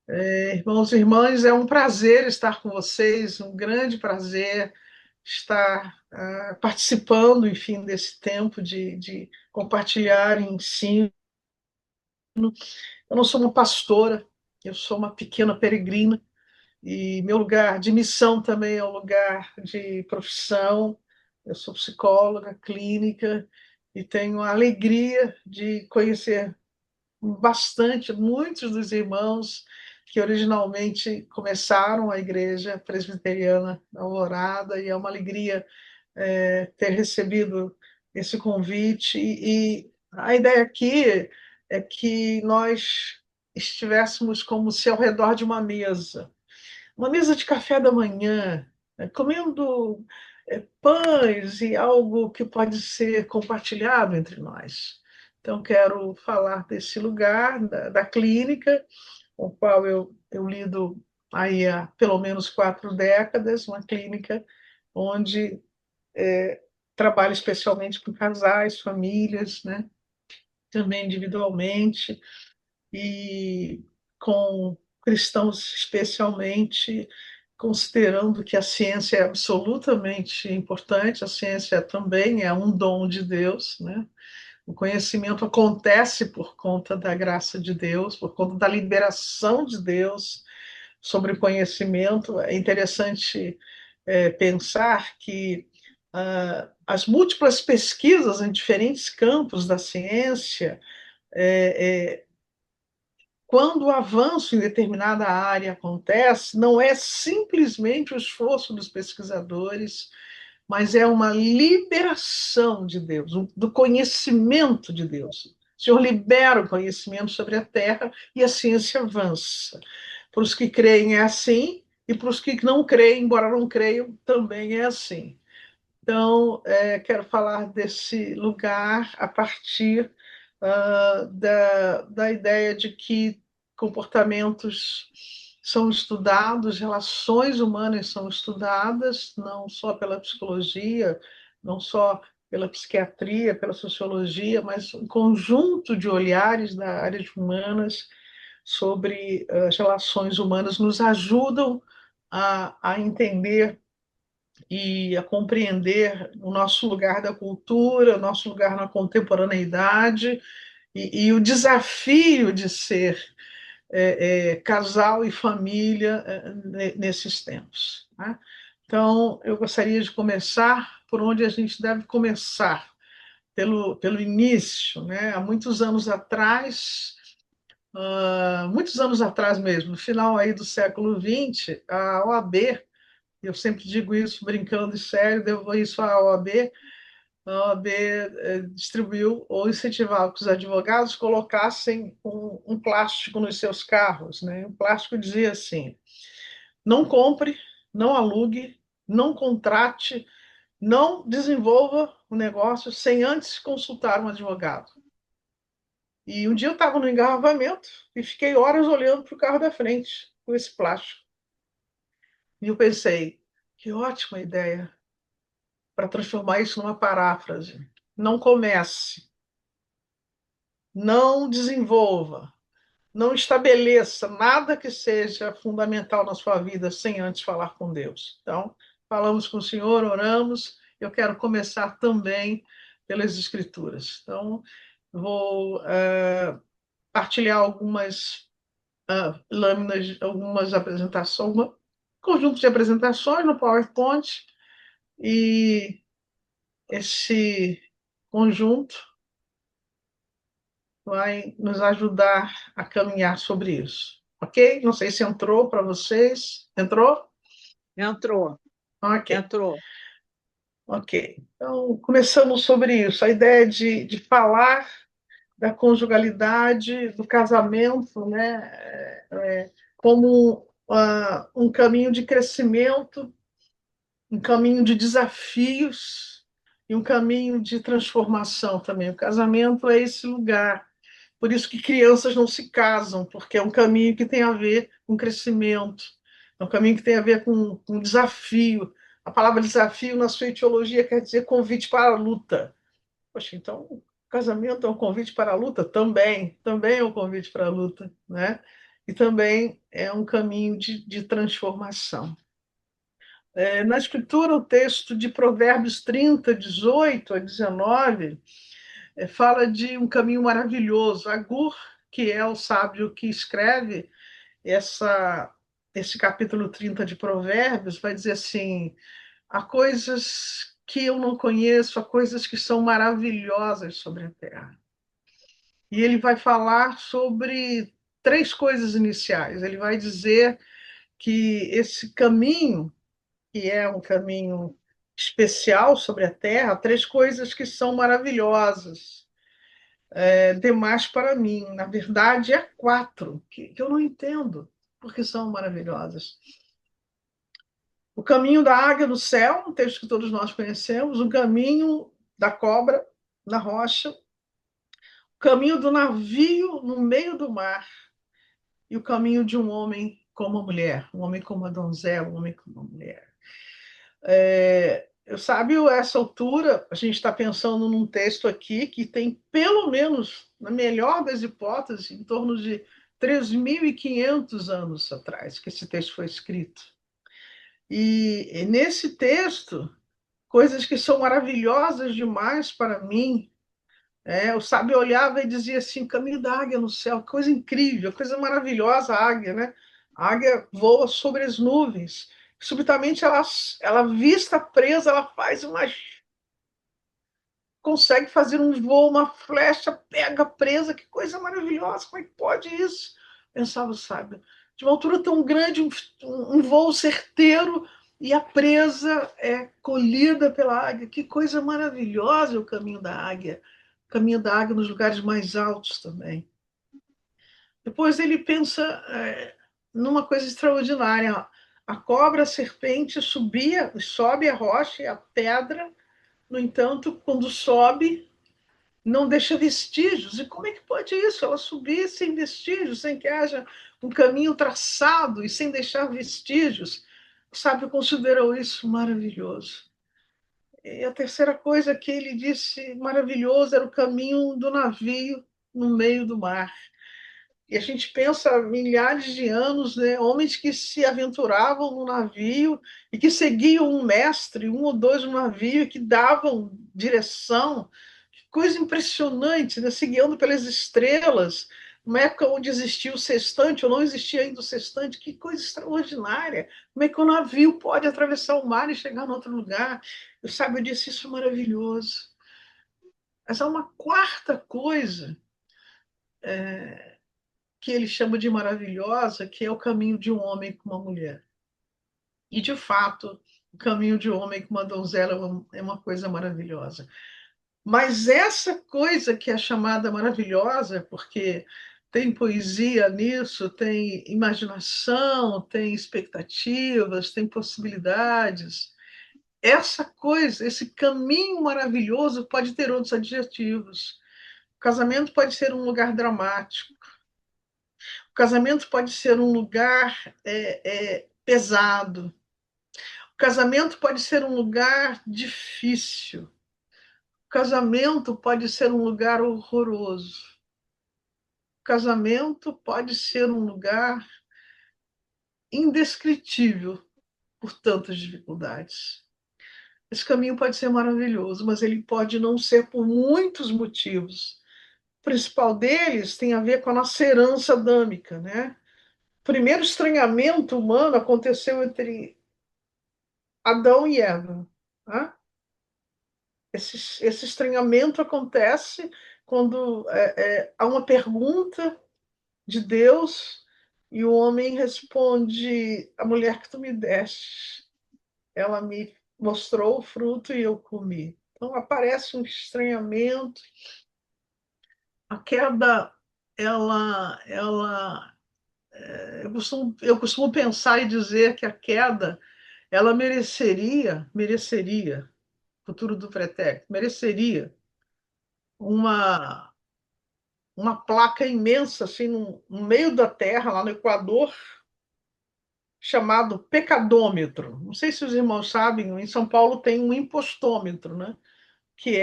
Irmãos e irmãs, é um prazer estar com vocês, um grande prazer estar participando, enfim, desse tempo de compartilhar ensino. Eu não sou uma pastora, eu sou uma pequena peregrina, e meu lugar de missão também é um lugar de profissão. Eu sou psicóloga clínica e tenho a alegria de conhecer bastante, muitos dos irmãos que originalmente começaram a Igreja Presbiteriana Alvorada, e é uma alegria ter recebido esse convite. E a ideia aqui é que nós estivéssemos como se ao redor de uma mesa de café da manhã, comendo pães e algo que pode ser compartilhado entre nós. Então, quero falar desse lugar, da clínica, com o qual eu lido aí há pelo menos 4 décadas, uma clínica onde trabalho especialmente com casais, famílias, né? Também individualmente, e com cristãos especialmente, considerando que a ciência é absolutamente importante. A ciência também é um dom de Deus, né? O conhecimento acontece por conta da graça de Deus, por conta da liberação de Deus sobre o conhecimento. É interessante pensar que as múltiplas pesquisas em diferentes campos da ciência, quando o avanço em determinada área acontece, não é simplesmente o esforço dos pesquisadores, mas é uma liberação de Deus, do conhecimento de Deus. O Senhor libera o conhecimento sobre a terra e a ciência avança. Para os que creem é assim, e para os que não creem, embora não creiam, também é assim. Então, quero falar desse lugar a partir da ideia de que comportamentos são estudados, relações humanas são estudadas, não só pela psicologia, não só pela psiquiatria, pela sociologia, mas um conjunto de olhares da área de humanas sobre as relações humanas nos ajudam a entender e a compreender o nosso lugar da cultura, o nosso lugar na contemporaneidade e o desafio de ser casal e família nesses tempos, né? Então, eu gostaria de começar por onde a gente deve começar, pelo início, né? Há muitos anos atrás mesmo, no final aí do século XX, a OAB, eu sempre digo isso brincando e sério, devo isso à OAB. A OAB distribuiu ou incentivava que os advogados colocassem um plástico nos seus carros, né? O plástico dizia assim: não compre, não alugue, não contrate, não desenvolva o negócio sem antes consultar um advogado. E um dia eu estava no engarrafamento e fiquei horas olhando para o carro da frente com esse plástico. E eu pensei, que ótima ideia para transformar isso numa paráfrase. Não comece, não desenvolva, não estabeleça nada que seja fundamental na sua vida sem antes falar com Deus. Então, falamos com o Senhor, oramos. Eu quero começar também pelas Escrituras. Então, vou partilhar algumas lâminas, algumas apresentações, um conjunto de apresentações no PowerPoint, e esse conjunto vai nos ajudar a caminhar sobre isso. Ok? Não sei se entrou para vocês. Entrou? Entrou, Ok, entrou. ok. Então, começamos sobre isso. A ideia de falar da conjugalidade, do casamento, né? Como um caminho de crescimento, um caminho de desafios e um caminho de transformação também. O casamento é esse lugar. Por isso que crianças não se casam, porque é um caminho que tem a ver com crescimento, é um caminho que tem a ver com desafio. A palavra desafio, na sua etiologia, quer dizer convite para a luta. Poxa, então, o casamento é um convite para a luta? Também é um convite para a luta, né? e também é um caminho de transformação. Na Escritura, o texto de Provérbios 30, 18 a 19, fala de um caminho maravilhoso. Agur, que é o sábio que escreve esse capítulo 30 de Provérbios, vai dizer assim: há coisas que eu não conheço, há coisas que são maravilhosas sobre a terra. E ele vai falar sobre três coisas iniciais. Ele vai dizer que esse caminho, que é um caminho especial sobre a terra, três coisas que são maravilhosas, demais para mim. Na verdade, é quatro, que eu não entendo porque são maravilhosas. O caminho da águia no céu, um texto que todos nós conhecemos, o caminho da cobra na rocha, o caminho do navio no meio do mar e o caminho de um homem como uma mulher, um homem como uma donzela, um homem como uma mulher. Eu sabe, a essa altura, a gente está pensando num texto aqui que tem, pelo menos, na melhor das hipóteses, em torno de 3.500 anos atrás que esse texto foi escrito. E nesse texto, coisas que são maravilhosas demais para mim. O sábio olhava e dizia assim: caminho da águia no céu, coisa incrível, coisa maravilhosa a águia, né? A águia voa sobre as nuvens. Subitamente ela vista presa, ela faz uma. Consegue fazer um voo, uma flecha, pega presa, que coisa maravilhosa, como é que pode isso? Pensava o sábio. De uma altura tão grande, um voo certeiro, e a presa é colhida pela águia. Que coisa maravilhosa o caminho da águia. O caminho da águia nos lugares mais altos também. Depois ele pensa numa coisa extraordinária. A cobra, a serpente sobe a rocha e a pedra, no entanto, quando sobe, não deixa vestígios. E como é que pode isso? Ela subir sem vestígios, sem que haja um caminho traçado e sem deixar vestígios. O sábio considerou isso maravilhoso. E a terceira coisa que ele disse maravilhoso era o caminho do navio no meio do mar. E a gente pensa milhares de anos, né? Homens que se aventuravam no navio e que seguiam um mestre, um ou dois no navio, e que davam direção. Que coisa impressionante, né? Se guiando pelas estrelas, uma época onde existia o sextante, ou não existia ainda o sextante, que coisa extraordinária. Como é que o navio pode atravessar o mar e chegar em outro lugar? Eu disse, isso é maravilhoso. Mas há uma quarta coisa que ele chama de maravilhosa, que é o caminho de um homem com uma mulher. E, de fato, o caminho de um homem com uma donzela é uma coisa maravilhosa. Mas essa coisa que é chamada maravilhosa, porque tem poesia nisso, tem imaginação, tem expectativas, tem possibilidades. Essa coisa, esse caminho maravilhoso pode ter outros adjetivos. O casamento pode ser um lugar dramático. O casamento pode ser um lugar pesado. O casamento pode ser um lugar difícil. O casamento pode ser um lugar horroroso. O casamento pode ser um lugar indescritível por tantas dificuldades. Esse caminho pode ser maravilhoso, mas ele pode não ser por muitos motivos. O principal deles tem a ver com a nossa herança adâmica, né? O primeiro estranhamento humano aconteceu entre Adão e Eva. Né? Esse estranhamento acontece quando há uma pergunta de Deus e o homem responde: a mulher que tu me deste, ela me mostrou o fruto e eu comi. Então aparece um estranhamento. A queda, eu costumo pensar e dizer que a queda, ela mereceria, futuro do pretérito, mereceria uma, uma placa imensa assim no meio da terra, lá no Equador, chamado pecadômetro. Não sei se os irmãos sabem, em São Paulo tem um impostômetro, né? Que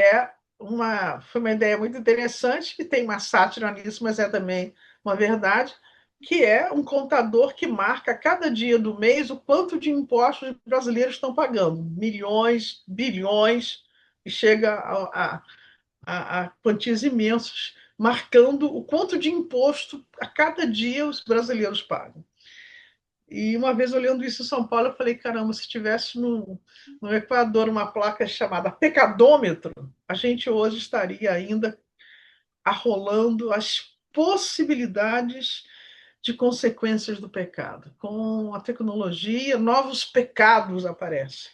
foi uma ideia muito interessante, que tem uma sátira nisso, mas é também uma verdade, que é um contador que marca a cada dia do mês o quanto de impostos os brasileiros estão pagando, milhões, bilhões, e chega a quantias imensas, marcando o quanto de imposto a cada dia os brasileiros pagam. E uma vez olhando isso em São Paulo, eu falei, caramba, se tivesse no Equador uma placa chamada pecadômetro, a gente hoje estaria ainda arrolando as possibilidades de consequências do pecado. Com a tecnologia, novos pecados aparecem,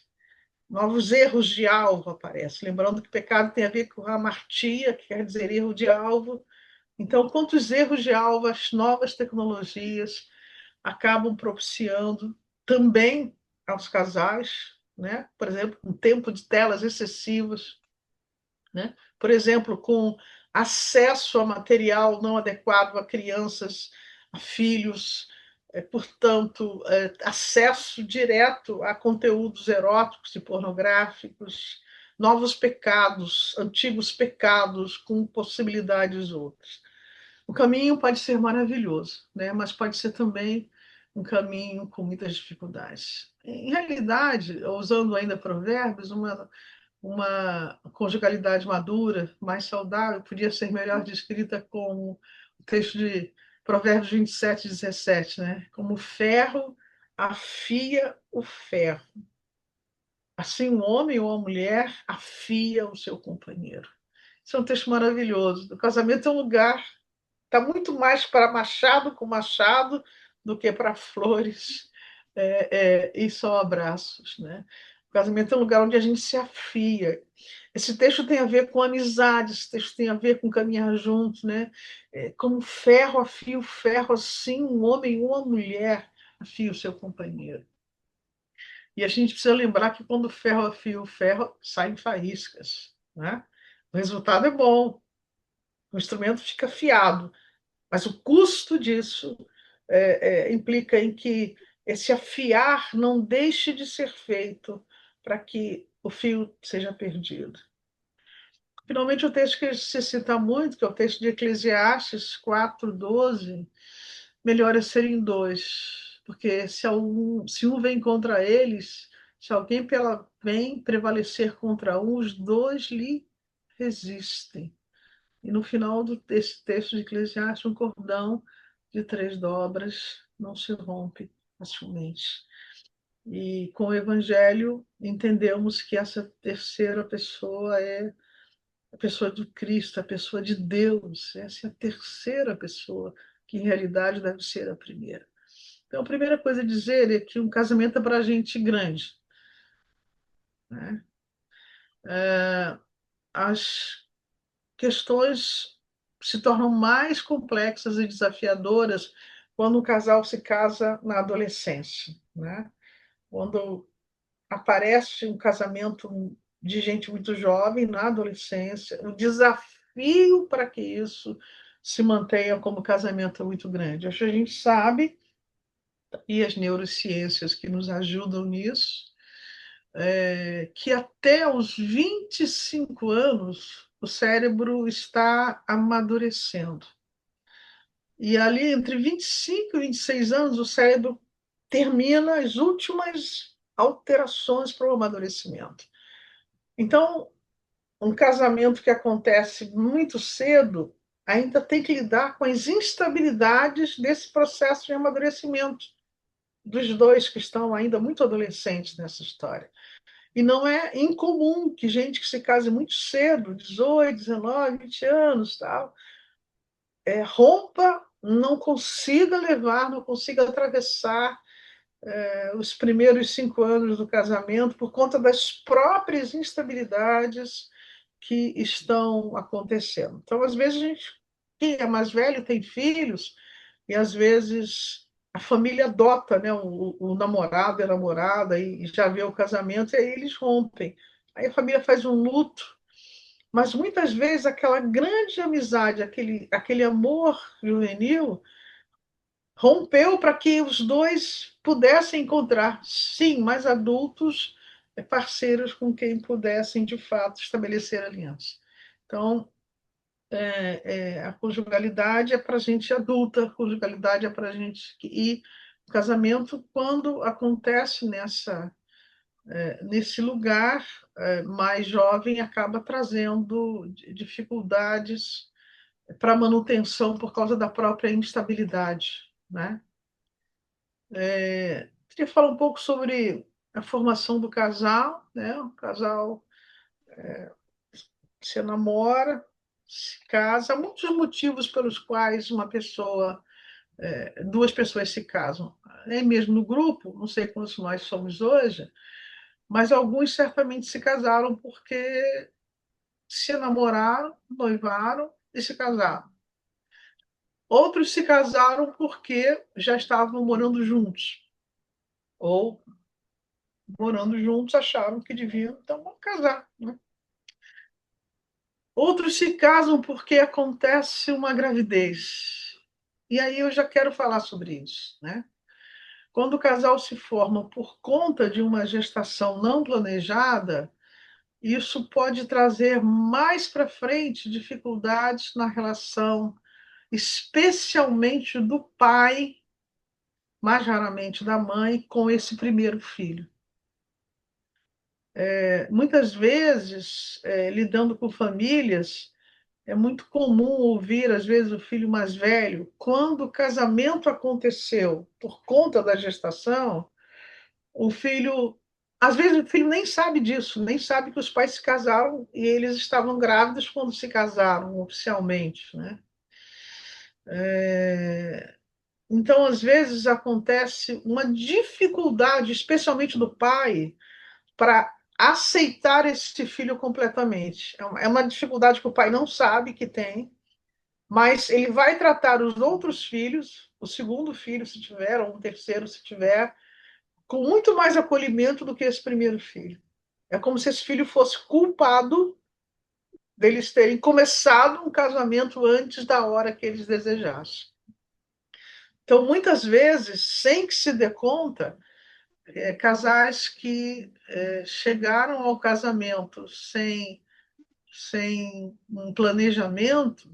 novos erros de alvo aparecem. Lembrando que pecado tem a ver com hamartia, que quer dizer erro de alvo. Então, quantos erros de alvo as novas tecnologias acabam propiciando também aos casais, né? Por exemplo, com tempo de telas excessivos, né? Por exemplo, com acesso a material não adequado a crianças, a filhos, portanto, acesso direto a conteúdos eróticos e pornográficos, novos pecados, antigos pecados com possibilidades outras. O caminho pode ser maravilhoso, né? Mas pode ser também um caminho com muitas dificuldades. Em realidade, usando ainda provérbios, uma conjugalidade madura, mais saudável, podia ser melhor descrita como o texto de Provérbios 27, 17, né? Como o ferro afia o ferro. Assim, um homem ou uma mulher afia o seu companheiro. Isso é um texto maravilhoso. O casamento é um lugar, está muito mais para machado com machado do que para flores e só abraços, né? O casamento é um lugar onde a gente se afia. Esse texto tem a ver com amizade, esse texto tem a ver com caminhar juntos, né? Como ferro afia o ferro, assim um homem ou uma mulher afia o seu companheiro. E a gente precisa lembrar que quando o ferro afia o ferro, saem faíscas, né? O resultado é bom, o instrumento fica afiado, mas o custo disso implica em que esse afiar não deixe de ser feito para que o fio seja perdido. Finalmente, o texto que se cita muito, que é o texto de Eclesiastes 4:12, melhor é serem dois, porque se um vem contra eles, se alguém vem prevalecer contra um, os dois lhe resistem. E no final desse texto de Eclesiastes, um cordão de 3 dobras não se rompe facilmente. E com o Evangelho, entendemos que essa terceira pessoa é a pessoa do Cristo, a pessoa de Deus. Essa é a terceira pessoa, que em realidade deve ser a primeira. Então, a primeira coisa a dizer é que um casamento é para gente grande, né? As questões se tornam mais complexas e desafiadoras quando o casal se casa na adolescência, né? Quando aparece um casamento de gente muito jovem na adolescência, o desafio para que isso se mantenha como casamento é muito grande. Acho que a gente sabe, e as neurociências que nos ajudam nisso, que até os 25 anos o cérebro está amadurecendo. E ali, entre 25 e 26 anos, o cérebro termina as últimas alterações para o amadurecimento. Então, um casamento que acontece muito cedo ainda tem que lidar com as instabilidades desse processo de amadurecimento dos dois que estão ainda muito adolescentes nessa história. E não é incomum que gente que se case muito cedo, 18, 19, 20 anos, tal, rompa, não consiga levar, não consiga atravessar os primeiros 5 anos do casamento por conta das próprias instabilidades que estão acontecendo. Então, às vezes, quem é mais velho tem filhos, e às vezes a família adota, né, o namorado e a namorada e já vê o casamento, e aí eles rompem. Aí a família faz um luto, mas muitas vezes aquela grande amizade, aquele amor juvenil, rompeu para que os dois pudessem encontrar, sim, mais adultos, parceiros com quem pudessem, de fato, estabelecer aliança. Então, A conjugalidade é para gente adulta, a conjugalidade é para gente. E o casamento, quando acontece nesse lugar mais jovem, acaba trazendo dificuldades para manutenção por causa da própria instabilidade, né? Queria falar um pouco sobre a formação do casal, né? O casal se namora, se casa. Há muitos motivos pelos quais duas pessoas se casam. Nem mesmo no grupo, não sei quantos nós somos hoje, mas alguns certamente se casaram porque se namoraram, noivaram e se casaram. Outros se casaram porque já estavam morando juntos, ou morando juntos acharam que deviam, então vamos casar, né? Outros se casam porque acontece uma gravidez. E aí eu já quero falar sobre isso, né? Quando o casal se forma por conta de uma gestação não planejada, isso pode trazer mais para frente dificuldades na relação, especialmente do pai, mais raramente da mãe, com esse primeiro filho. Muitas vezes, lidando com famílias, é muito comum ouvir, às vezes, o filho mais velho, quando o casamento aconteceu por conta da gestação, o filho. Às vezes o filho nem sabe disso, nem sabe que os pais se casaram e eles estavam grávidos quando se casaram oficialmente, né? Então, às vezes, acontece uma dificuldade, especialmente do pai, para aceitar esse filho completamente. É uma dificuldade que o pai não sabe que tem, mas ele vai tratar os outros filhos, o segundo filho, se tiver, ou um terceiro, se tiver, com muito mais acolhimento do que esse primeiro filho. É como se esse filho fosse culpado deles terem começado um casamento antes da hora que eles desejassem. Então, muitas vezes, sem que se dê conta, casais que chegaram ao casamento sem um planejamento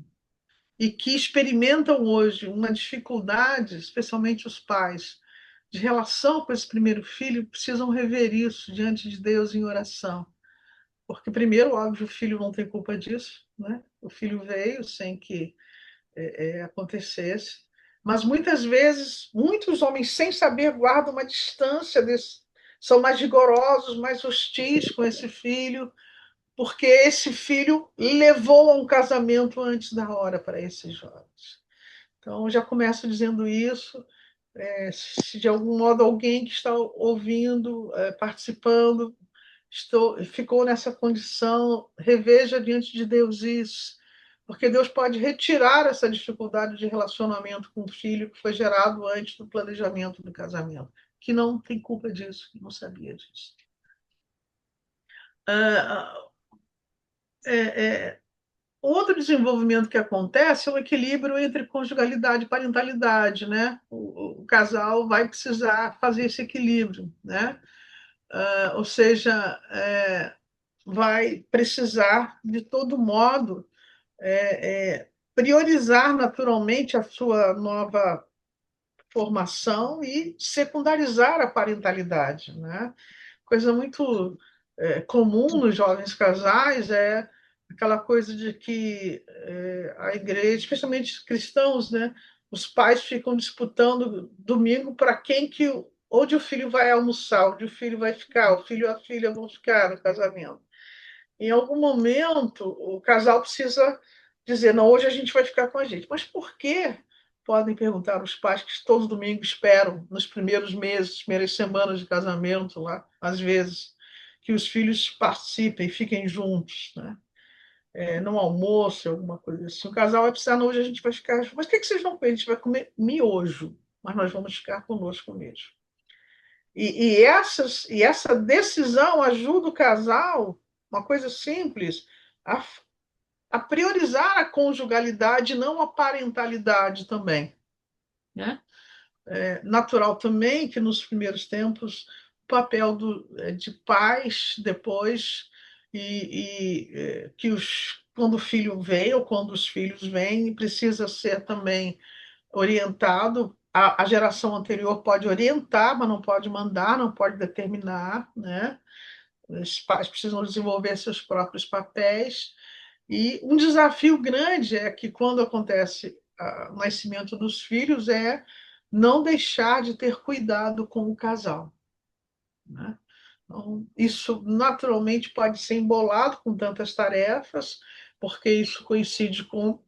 e que experimentam hoje uma dificuldade, especialmente os pais, de relação com esse primeiro filho, precisam rever isso diante de Deus em oração. Porque, primeiro, óbvio, o filho não tem culpa disso, né? O filho veio sem que acontecesse. Mas muitas vezes, muitos homens, sem saber, guardam uma distância desse, são mais rigorosos, mais hostis com esse filho, porque esse filho levou a um casamento antes da hora para esses jovens. Então, já começo dizendo isso. Se de algum modo alguém que está ouvindo, participando, ficou nessa condição, reveja diante de Deus isso, porque Deus pode retirar essa dificuldade de relacionamento com o filho que foi gerado antes do planejamento do casamento, que não tem culpa disso, que não sabia disso. Ah, é, é, Outro desenvolvimento que acontece é o equilíbrio entre conjugalidade e parentalidade, né? O casal vai precisar fazer esse equilíbrio, né? Ou seja, vai precisar, de todo modo, priorizar naturalmente a sua nova formação e secundarizar a parentalidade, né? Coisa muito comum nos jovens casais é aquela coisa de que a igreja, especialmente cristãos, né? Os pais ficam disputando domingo para quem que onde o filho vai almoçar, onde o filho vai ficar, o filho e a filha vão ficar no casamento. Em algum momento, o casal precisa dizer: não, hoje a gente vai ficar com a gente. Mas por quê? Podem perguntar os pais que todo domingo esperam, nos primeiros meses, primeiras semanas de casamento, lá, às vezes, que os filhos participem, fiquem juntos, né? No almoço, alguma coisa assim. O casal vai precisar: não, hoje a gente vai ficar. Mas o que vocês vão comer? A gente vai comer miojo, mas nós vamos ficar conosco mesmo. Essa decisão ajuda o casal, uma coisa simples, a, a priorizar a conjugalidade, não a parentalidade também, né? É natural também que nos primeiros tempos o papel de pais depois que quando o filho vem ou quando os filhos vêm, precisa ser também orientado. A geração anterior pode orientar, mas não pode mandar, não pode determinar, né? Os pais precisam desenvolver seus próprios papéis. E um desafio grande é que, quando acontece o nascimento dos filhos, é não deixar de ter cuidado com o casal, né? Então, isso naturalmente pode ser embolado com tantas tarefas, porque isso coincide com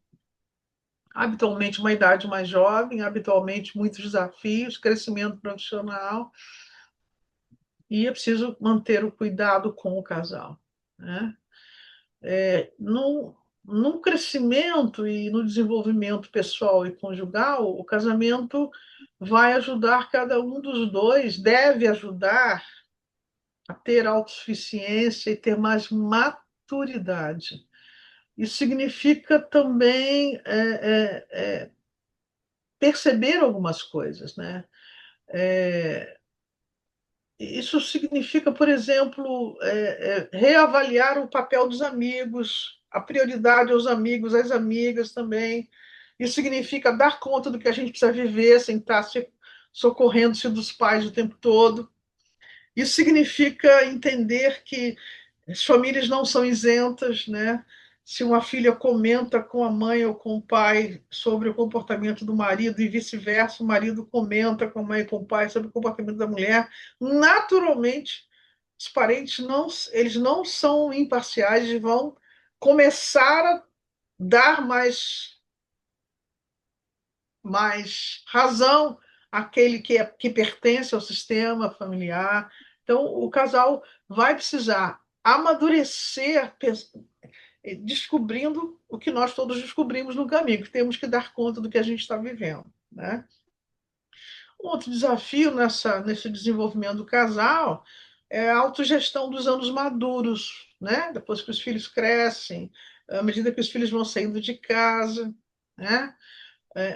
habitualmente uma idade mais jovem, habitualmente muitos desafios, crescimento profissional, e é preciso manter o cuidado com o casal, né? No crescimento e no desenvolvimento pessoal e conjugal, o casamento vai ajudar cada um dos dois, deve ajudar a ter autossuficiência e ter mais maturidade. Isso significa também perceber algumas coisas, né? É, Isso significa, por exemplo, reavaliar o papel dos amigos, a prioridade aos amigos, às amigas também. Isso significa dar conta do que a gente precisa viver, sem estar socorrendo-se dos pais o tempo todo. Isso significa entender que as famílias não são isentas, né? Se uma filha comenta com a mãe ou com o pai sobre o comportamento do marido e vice-versa, o marido comenta com a mãe e com o pai sobre o comportamento da mulher, naturalmente os parentes eles não são imparciais e vão começar a dar mais razão àquele que pertence ao sistema familiar. Então, o casal vai precisar amadurecer, descobrindo o que nós todos descobrimos no caminho, que temos que dar conta do que a gente está vivendo, né? Um outro desafio nesse desenvolvimento do casal é a autogestão dos anos maduros, né? Depois que os filhos crescem, à medida que os filhos vão saindo de casa, né?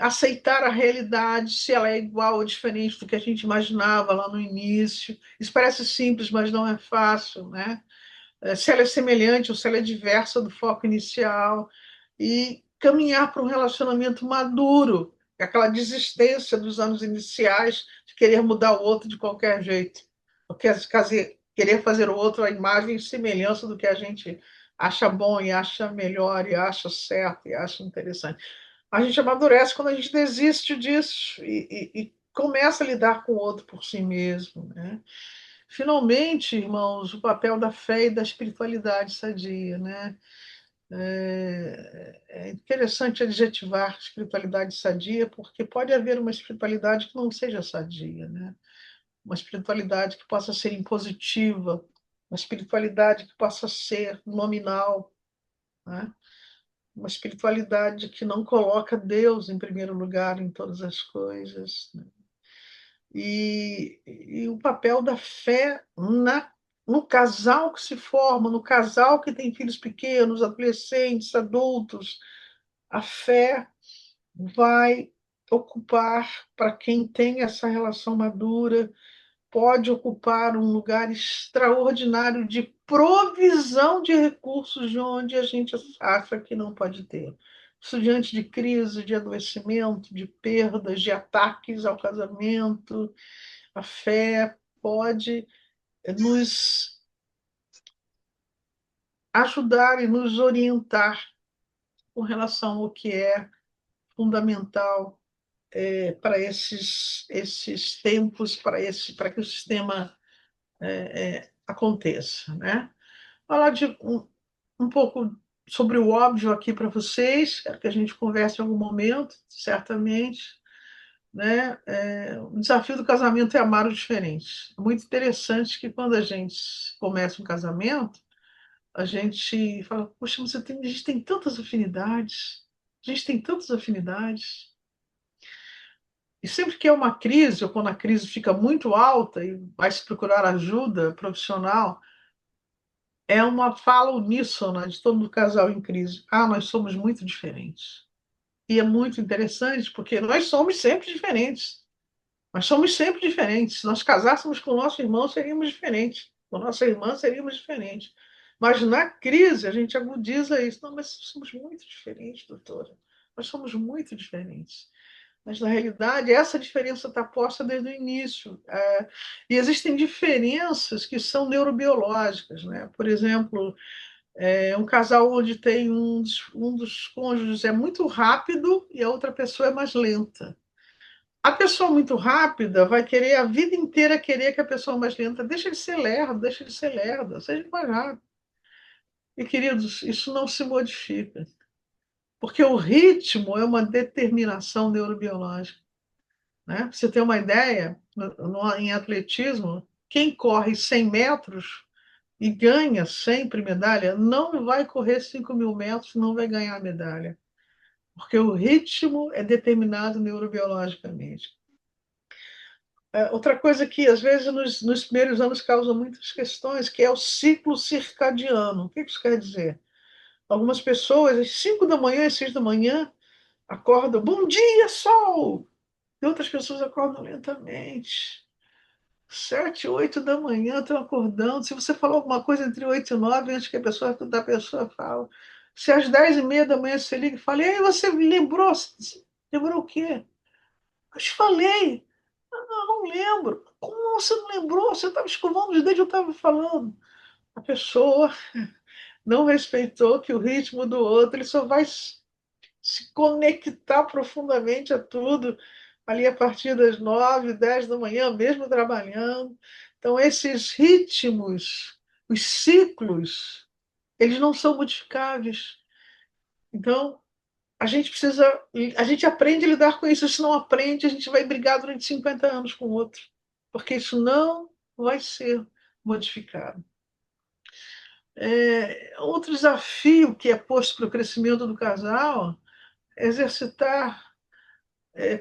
Aceitar a realidade, se ela é igual ou diferente do que a gente imaginava lá no início. Isso parece simples, mas não é fácil, né? Se ela é semelhante ou se ela é diversa do foco inicial, e caminhar para um relacionamento maduro, aquela desistência dos anos iniciais de querer mudar o outro de qualquer jeito, porque querer fazer o outro a imagem e semelhança do que a gente acha bom e acha melhor e acha certo e acha interessante. A gente amadurece quando a gente desiste disso e começa a lidar com o outro por si mesmo, né? Finalmente, irmãos, o papel da fé e da espiritualidade sadia, né? É interessante adjetivar espiritualidade sadia, porque pode haver uma espiritualidade que não seja sadia, né? Uma espiritualidade que possa ser impositiva, uma espiritualidade que possa ser nominal, né? Uma espiritualidade que não coloca Deus em primeiro lugar em todas as coisas, né? E o papel da fé no casal que se forma, no casal que tem filhos pequenos, adolescentes, adultos. A fé vai ocupar, para quem tem essa relação madura, pode ocupar um lugar extraordinário de provisão de recursos de onde a gente acha que não pode ter. Isso diante de crise, de adoecimento, de perdas, de ataques ao casamento, a fé pode nos ajudar e nos orientar com relação ao que é fundamental para esses tempos, para que o sistema aconteça, né? Falar um pouco sobre o óbvio aqui para vocês, quero que a gente converse em algum momento, certamente, né? O desafio do casamento é amar o diferente. É muito interessante que, quando a gente começa um casamento, a gente fala, poxa, a gente tem tantas afinidades, a gente tem tantas afinidades. E sempre que é uma crise, ou quando a crise fica muito alta e vai se procurar ajuda profissional, é uma fala uníssona de todo o casal em crise. Ah, nós somos muito diferentes. E é muito interessante, porque nós somos sempre diferentes. Nós somos sempre diferentes. Se nós casássemos com o nosso irmão, seríamos diferentes. Com nossa irmã, seríamos diferentes. Mas na crise a gente agudiza isso. Não, mas somos muito diferentes, doutora. Nós somos muito diferentes. Mas, na realidade, essa diferença está posta desde o início. E existem diferenças que são neurobiológicas, né? Por exemplo, um casal onde tem um dos cônjuges é muito rápido e a outra pessoa é mais lenta. A pessoa muito rápida vai querer a vida inteira querer que a pessoa mais lenta deixe de ser lerda, deixe de ser lerda, seja mais rápido. E, queridos, isso não se modifica, porque o ritmo é uma determinação neurobiológica, né? Pra você ter uma ideia, em atletismo, quem corre 100 metros e ganha sempre medalha, não vai correr 5.000 metros, não vai ganhar a medalha, porque o ritmo é determinado neurobiologicamente. Outra coisa que, às vezes, nos primeiros anos causa muitas questões, que é o ciclo circadiano. O que isso quer dizer? Algumas pessoas, às 5 da manhã, às 6 da manhã, acordam, bom dia, sol! E outras pessoas acordam lentamente. 7, 8 da manhã estão acordando. Se você falar alguma coisa entre 8 e 9, antes que a pessoa fala. Se às 10:30 da manhã você liga e fala, e aí você lembrou? Lembrou o quê? Eu te falei. Eu não lembro. Como você não lembrou? Você estava escovando os dentes, eu estava falando. A pessoa não respeitou que o ritmo do outro, ele só vai se conectar profundamente a tudo ali a partir das 9, 10 da manhã, mesmo trabalhando. Então, esses ritmos, os ciclos, eles não são modificáveis. Então, a gente precisa, a gente aprende a lidar com isso. Se não aprende, a gente vai brigar durante 50 anos com o outro, porque isso não vai ser modificado. Outro desafio que é posto para o crescimento do casal é exercitar,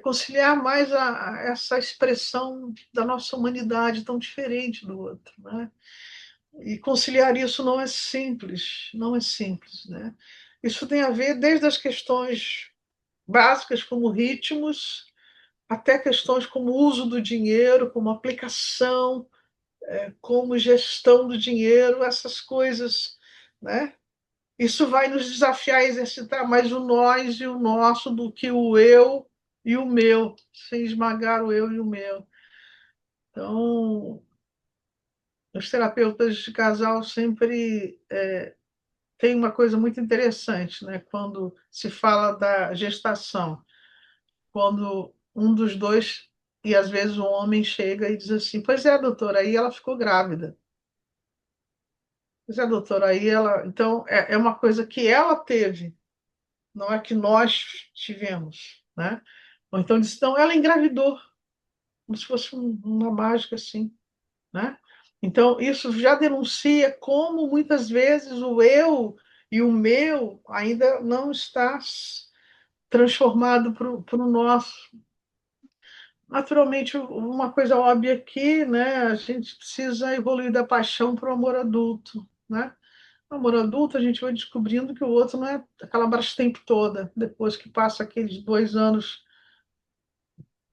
conciliar mais essa expressão da nossa humanidade tão diferente do outro, né? E conciliar isso não é simples, não é simples, né? Isso tem a ver desde as questões básicas como ritmos, até questões como uso do dinheiro, como aplicação, como gestão do dinheiro, essas coisas, né? Isso vai nos desafiar a exercitar mais o nós e o nosso do que o eu e o meu, sem esmagar o eu e o meu. Então, os terapeutas de casal sempre têm uma coisa muito interessante, né? Quando se fala da gestação, quando um dos dois, e às vezes o homem chega e diz assim: pois é, doutora, aí ela ficou grávida. Pois é, doutora, aí ela. Então, é uma coisa que ela teve, não é que nós tivemos, né? Ou então diz, não, ela engravidou, como se fosse uma mágica assim, né? Então, isso já denuncia como muitas vezes o eu e o meu ainda não está transformado para o nosso. Naturalmente, uma coisa óbvia aqui, né? A gente precisa evoluir da paixão para o amor adulto, né? No amor adulto, a gente vai descobrindo que o outro não é aquela Brastemp toda, depois que passa aqueles 2 anos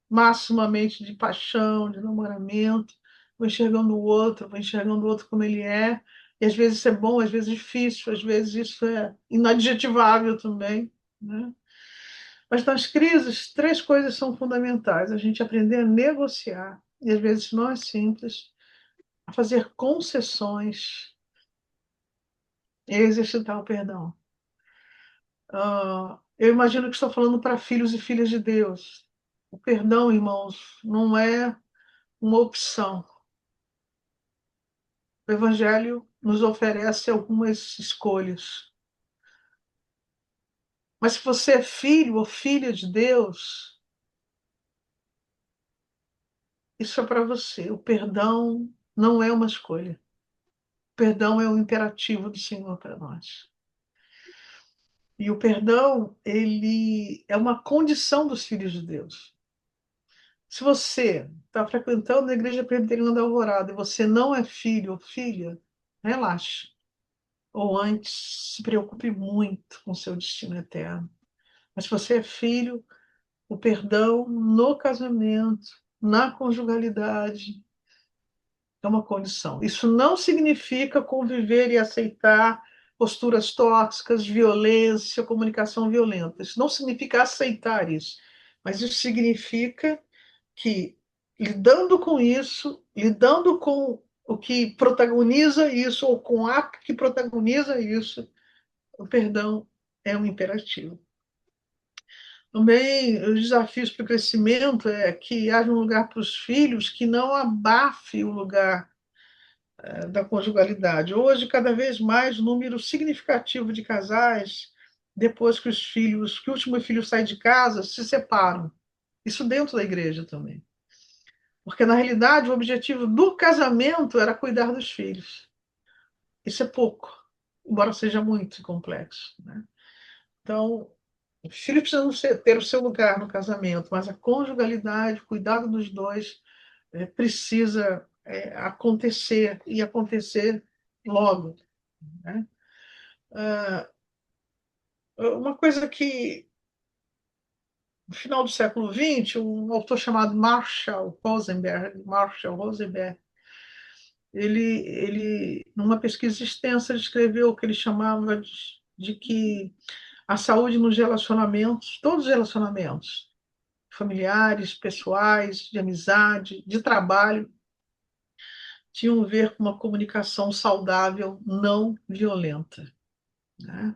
maximamente de paixão, de namoramento, vou enxergando o outro como ele é, e às vezes isso é bom, às vezes é difícil, às vezes isso é inadjetivável também, né? Mas nas crises, 3 coisas são fundamentais: a gente aprender a negociar, e às vezes não é simples, a fazer concessões e exercitar o perdão. Eu imagino que estou falando para filhos e filhas de Deus. O perdão, irmãos, não é uma opção. O Evangelho nos oferece algumas escolhas. Mas se você é filho ou filha de Deus, isso é para você. O perdão não é uma escolha. O perdão é um imperativo do Senhor para nós. E o perdão, ele é uma condição dos filhos de Deus. Se você está frequentando a Igreja Presbiteriana da Alvorada e você não é filho ou filha, relaxe. Ou antes, se preocupe muito com seu destino eterno. Mas se você é filho, o perdão no casamento, na conjugalidade, É uma condição. Isso não significa conviver e aceitar posturas tóxicas, violência, comunicação violenta. Isso não significa aceitar isso, mas isso significa que, lidando com isso, lidando com o que protagoniza isso, ou com o ato que protagoniza isso, o perdão é um imperativo. Também os desafios para o crescimento é que haja um lugar para os filhos que não abafe o lugar da conjugalidade. Hoje, cada vez mais, o número significativo de casais, depois que que o último filho sai de casa, se separam. Isso dentro da igreja também. Porque, na realidade, o objetivo do casamento era cuidar dos filhos. Isso é pouco, embora seja muito complexo, né? Então, os filhos precisam ter o seu lugar no casamento, mas a conjugalidade, o cuidado dos dois, precisa acontecer e acontecer logo, né? Uma coisa que, no final do século XX, um autor chamado Marshall Rosenberg, numa pesquisa extensa, ele escreveu o que ele chamava de que a saúde nos relacionamentos, todos os relacionamentos, familiares, pessoais, de amizade, de trabalho, tinham a ver com uma comunicação saudável, não violenta, né?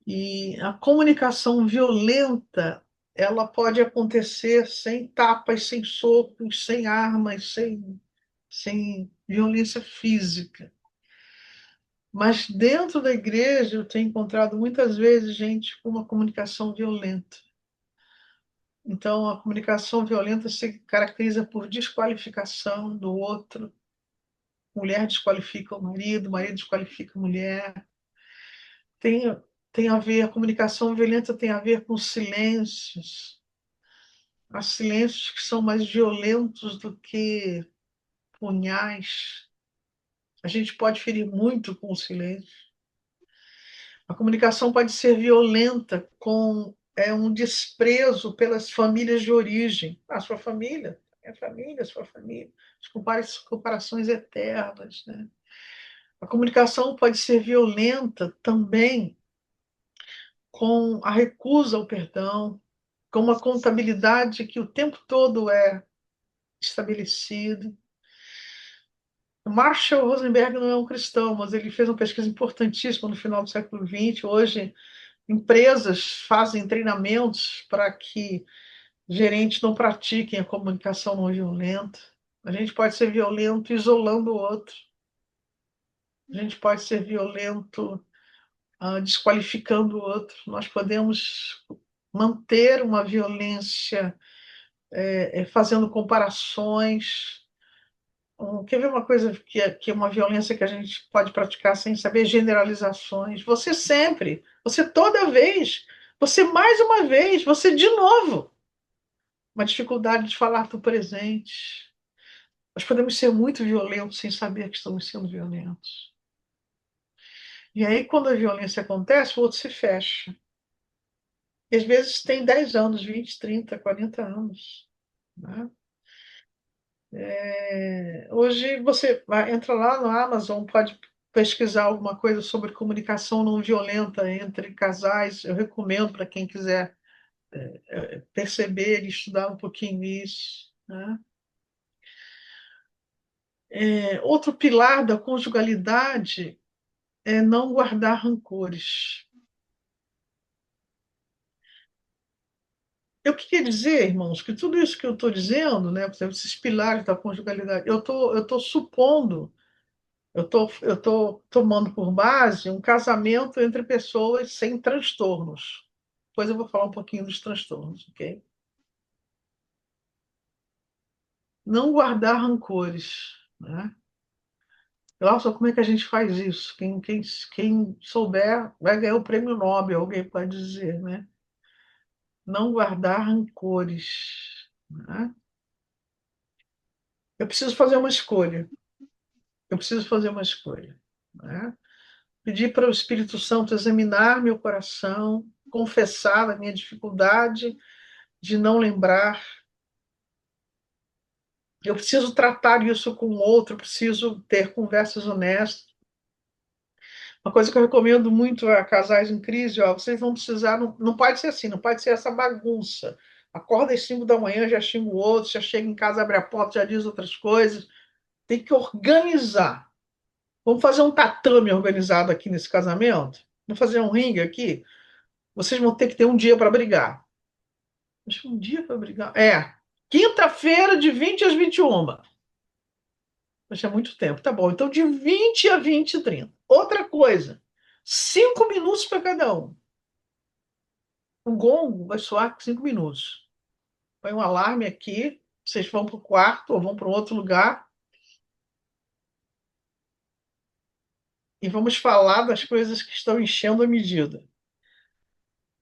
E a comunicação violenta, ela pode acontecer sem tapas, sem socos, sem armas, sem violência física. Mas dentro da igreja eu tenho encontrado muitas vezes gente com uma comunicação violenta. Então, a comunicação violenta se caracteriza por desqualificação do outro. Mulher desqualifica o marido desqualifica a mulher. Tem, tem a ver, a comunicação violenta tem a ver com silêncios. Há silêncios que são mais violentos do que punhais. A gente pode ferir muito com o silêncio. A comunicação pode ser violenta com um desprezo pelas famílias de origem. A sua família, é família, a sua família. As comparações eternas, né? A comunicação pode ser violenta também com a recusa ao perdão, com uma contabilidade que o tempo todo é estabelecida. Marshall Rosenberg não é um cristão, mas ele fez uma pesquisa importantíssima no final do século XX. Hoje, empresas fazem treinamentos para que gerentes não pratiquem a comunicação não violenta. A gente pode ser violento isolando o outro. A gente pode ser violento desqualificando o outro. Nós podemos manter uma violência fazendo comparações. Quer ver uma coisa que é uma violência que a gente pode praticar sem saber generalizações? Você sempre, você toda vez, você mais uma vez, você de novo. Uma dificuldade de falar do presente. Nós podemos ser muito violentos sem saber que estamos sendo violentos. E aí, quando a violência acontece, o outro se fecha. E às vezes tem 10 anos, 20, 30, 40 anos, né? Hoje você entra lá no Amazon, pode pesquisar alguma coisa sobre comunicação não violenta entre casais. Eu recomendo para quem quiser perceber e estudar um pouquinho isso, né? Outro pilar da conjugalidade é não guardar rancores. Eu queria dizer, irmãos, que tudo isso que eu estou dizendo, né, por exemplo, esses pilares da conjugalidade, eu tô supondo, eu tô tomando por base um casamento entre pessoas sem transtornos. Depois eu vou falar um pouquinho dos transtornos, ok? Não guardar rancores, né? Nossa, como é que a gente faz isso? Quem souber vai ganhar o prêmio Nobel, alguém pode dizer, né? Não guardar rancores, né? Eu preciso fazer uma escolha. Eu preciso fazer uma escolha, né? Pedir para o Espírito Santo examinar meu coração, confessar a minha dificuldade de não lembrar Eu preciso tratar isso com o outro, preciso ter conversas honestas. Uma coisa que eu recomendo muito a casais em crise, ó, vocês vão precisar, não pode ser assim, não pode ser essa bagunça. Acorda às 5 da manhã, já xinga o outro, já chega em casa, abre a porta, já diz outras coisas. Tem que organizar. Vamos fazer um tatame organizado aqui nesse casamento? Vamos fazer um ringue aqui? Vocês vão ter que ter um dia para brigar. Mas um dia para brigar? É. Quinta-feira, de 20 às 21. Mas é muito tempo. Tá bom. Então, de 20 a 20 e 30. Outra coisa. 5 minutos para cada um. O gongo vai soar com 5 minutos. Põe um alarme aqui. Vocês vão para o quarto ou vão para um outro lugar. E vamos falar das coisas que estão enchendo a medida.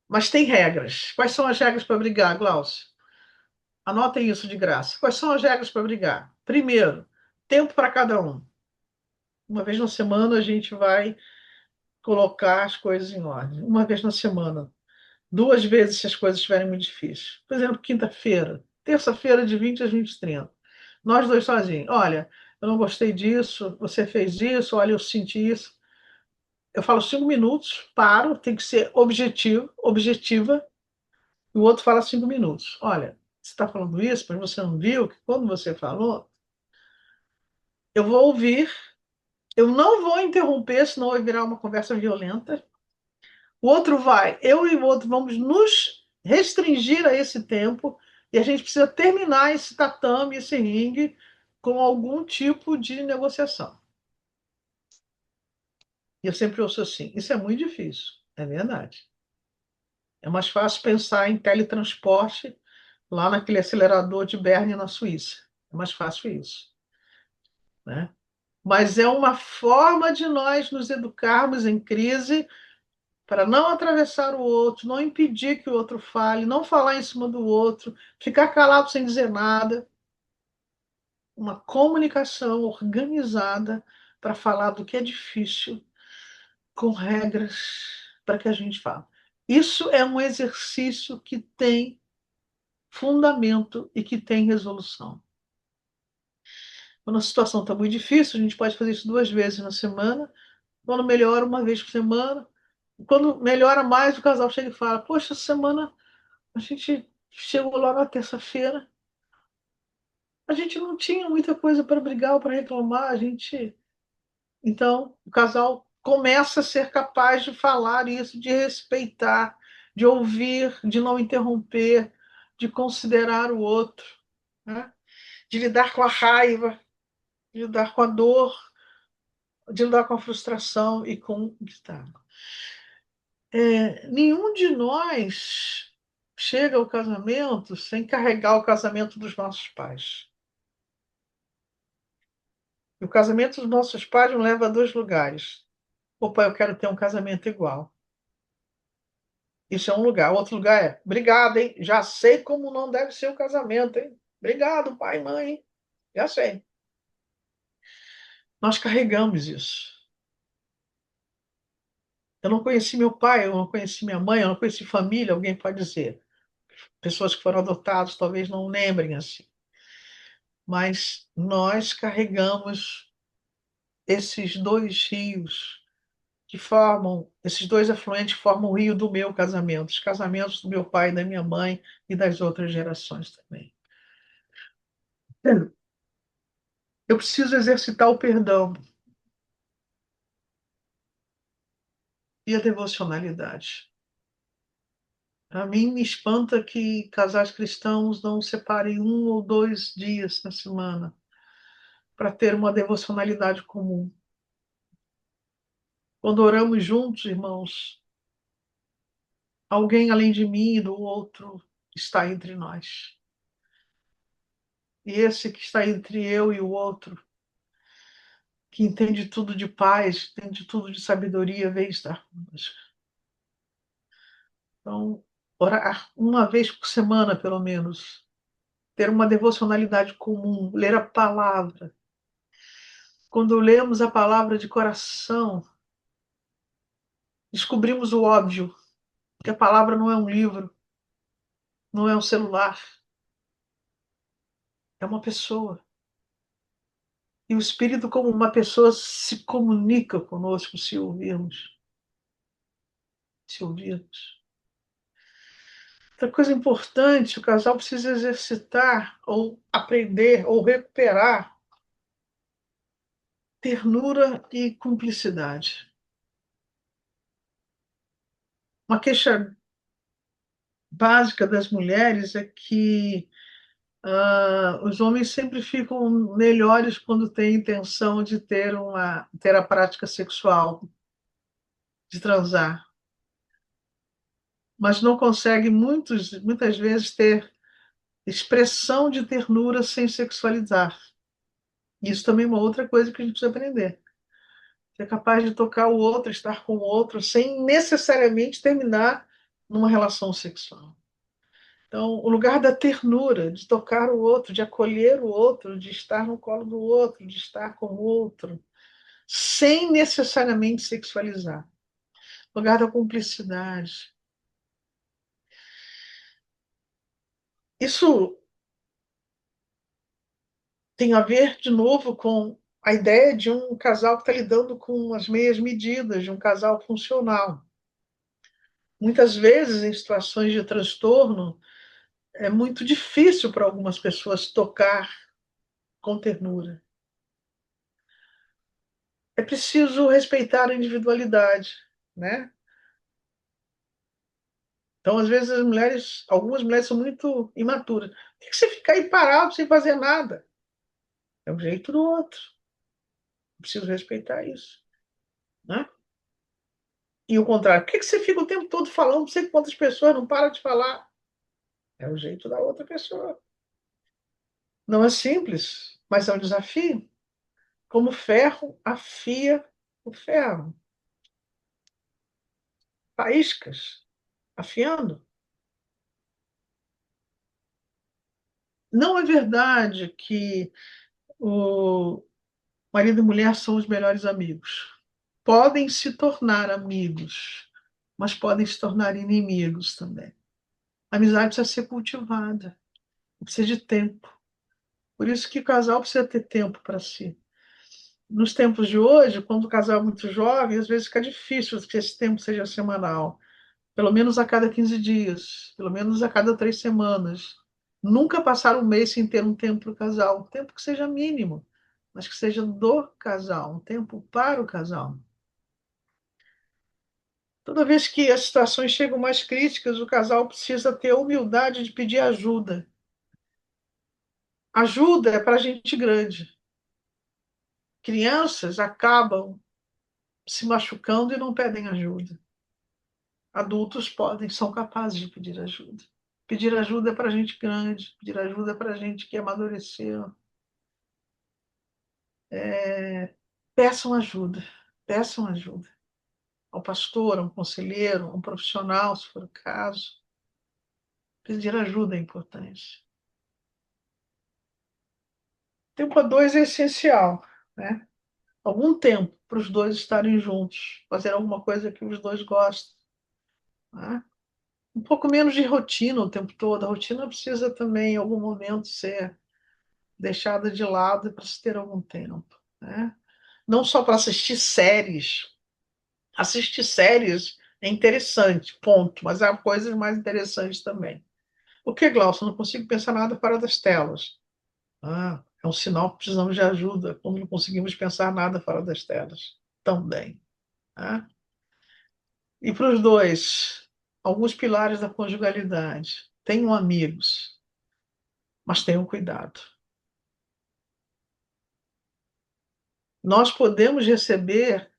Mas tem regras. Quais são as regras para brigar, Glaucio? Anotem isso de graça. Quais são as regras para brigar? Primeiro, tempo para cada um. Uma vez na semana a gente vai colocar as coisas em ordem. Uma vez na semana. 2 vezes se as coisas estiverem muito difíceis. Por exemplo, quinta-feira. Terça-feira, de 20 às 20 e 30. Nós dois sozinhos. Olha, eu não gostei disso, você fez isso, olha, eu senti isso. Eu falo 5 minutos, paro, tem que ser objetiva, e o outro fala 5 minutos. Olha, você está falando isso, mas você não viu que quando você falou, eu vou ouvir, eu não vou interromper, senão vai virar uma conversa violenta. O outro vai, eu e o outro vamos nos restringir a esse tempo e a gente precisa terminar esse tatame, esse ringue, com algum tipo de negociação. E eu sempre ouço assim: isso é muito difícil. É verdade. É mais fácil pensar em teletransporte lá naquele acelerador de Berne, na Suíça. É mais fácil isso, né? Mas é uma forma de nós nos educarmos em crise para não atravessar o outro, não impedir que o outro fale, não falar em cima do outro, ficar calado sem dizer nada. Uma comunicação organizada para falar do que é difícil, com regras para que a gente fale. Isso é um exercício que tem fundamento e que tem resolução. Quando a situação está muito difícil, a gente pode fazer isso 2 vezes na semana. Quando melhora, uma vez por semana. Quando melhora mais, o casal chega e fala: poxa, essa semana a gente chegou lá na terça-feira, a gente não tinha muita coisa para brigar ou para reclamar, a gente. Então, o casal começa a ser capaz de falar isso, de respeitar, de ouvir, de não interromper, de considerar o outro, né? De lidar com a raiva, de lidar com a dor, de lidar com a frustração e com o que está. Nenhum de nós chega ao casamento sem carregar o casamento dos nossos pais. E o casamento dos nossos pais nos leva a 2 lugares. Opa, eu quero ter um casamento igual. Isso é um lugar. Outro lugar é: obrigado, hein? Já sei como não deve ser o casamento, hein? Obrigado, pai e mãe. Já sei. Nós carregamos isso. Eu não conheci meu pai, eu não conheci minha mãe, eu não conheci família, alguém pode dizer. Pessoas que foram adotadas talvez não lembrem assim. Mas nós carregamos esses 2 rios que formam, esses 2 afluentes formam o rio do meu casamento, os casamentos do meu pai e da minha mãe e das outras gerações também. Eu preciso exercitar o perdão e a devocionalidade. A mim me espanta que casais cristãos não separem 1 ou 2 dias na semana para ter uma devocionalidade comum. Quando oramos juntos, irmãos, alguém além de mim e do outro está entre nós. E esse que está entre eu e o outro, que entende tudo de paz, entende tudo de sabedoria, vem estar conosco. Então, orar 1 vez por semana, pelo menos, ter uma devocionalidade comum, ler a palavra. Quando lemos a palavra de coração, descobrimos o óbvio, que a palavra não é um livro, não é um celular, é uma pessoa. E o espírito, como uma pessoa, se comunica conosco se ouvirmos. Se ouvirmos. Outra coisa importante, o casal precisa exercitar, ou aprender, ou recuperar ternura e cumplicidade. Uma queixa básica das mulheres é que os homens sempre ficam melhores quando têm intenção de ter a prática sexual, de transar, mas não conseguem muitas vezes ter expressão de ternura sem sexualizar. Isso também é uma outra coisa que a gente precisa aprender. Ser capaz de tocar o outro, estar com o outro, sem necessariamente terminar numa relação sexual. Então, o lugar da ternura, de tocar o outro, de acolher o outro, de estar no colo do outro, de estar com o outro, sem necessariamente sexualizar. O lugar da cumplicidade. Isso tem a ver, de novo, com a ideia de um casal que está lidando com as meias medidas, de um casal funcional. Muitas vezes, em situações de transtorno, é muito difícil para algumas pessoas tocar com ternura. É preciso respeitar a individualidade, né? Então, às vezes, algumas mulheres são muito imaturas. Por que você fica aí parado sem fazer nada? É um jeito do outro. Preciso respeitar isso, né? E o contrário, por que você fica o tempo todo falando, não sei quantas pessoas não param de falar? É o jeito da outra pessoa. Não é simples, mas é um desafio. Como o ferro afia o ferro. Faíscas, afiando. Não é verdade que o marido e mulher são os melhores amigos. Podem se tornar amigos, mas podem se tornar inimigos também. A amizade precisa ser cultivada, precisa de tempo. Por isso que o casal precisa ter tempo para si. Nos tempos de hoje, quando o casal é muito jovem, às vezes fica difícil que esse tempo seja semanal. Pelo menos a cada 15 dias, pelo menos a cada 3 semanas. Nunca passar um mês sem ter um tempo para o casal. Um tempo que seja mínimo, mas que seja do casal, um tempo para o casal. Toda vez que as situações chegam mais críticas, o casal precisa ter a humildade de pedir ajuda. Ajuda é para gente grande. Crianças acabam se machucando e não pedem ajuda. Adultos podem, são capazes de pedir ajuda. Pedir ajuda é para gente grande, pedir ajuda é para gente que amadureceu. Peçam ajuda, peçam ajuda ao pastor, a um conselheiro, a um profissional, se for o caso. Pedir ajuda é importante. Tempo a dois é essencial, né? Algum tempo para os dois estarem juntos, fazer alguma coisa que os dois gostam, né? Um pouco menos de rotina o tempo todo. A rotina precisa também, em algum momento, ser deixada de lado para se ter algum tempo, né? Não só para assistir séries. Assistir séries é interessante, ponto, mas há coisas mais interessantes também. O que, Glaucio? Não consigo pensar nada fora das telas. Ah, é um sinal que precisamos de ajuda, quando não conseguimos pensar nada fora das telas. Também. Né? E para os dois, alguns pilares da conjugalidade. Tenham amigos, mas tenham cuidado. Nós podemos receber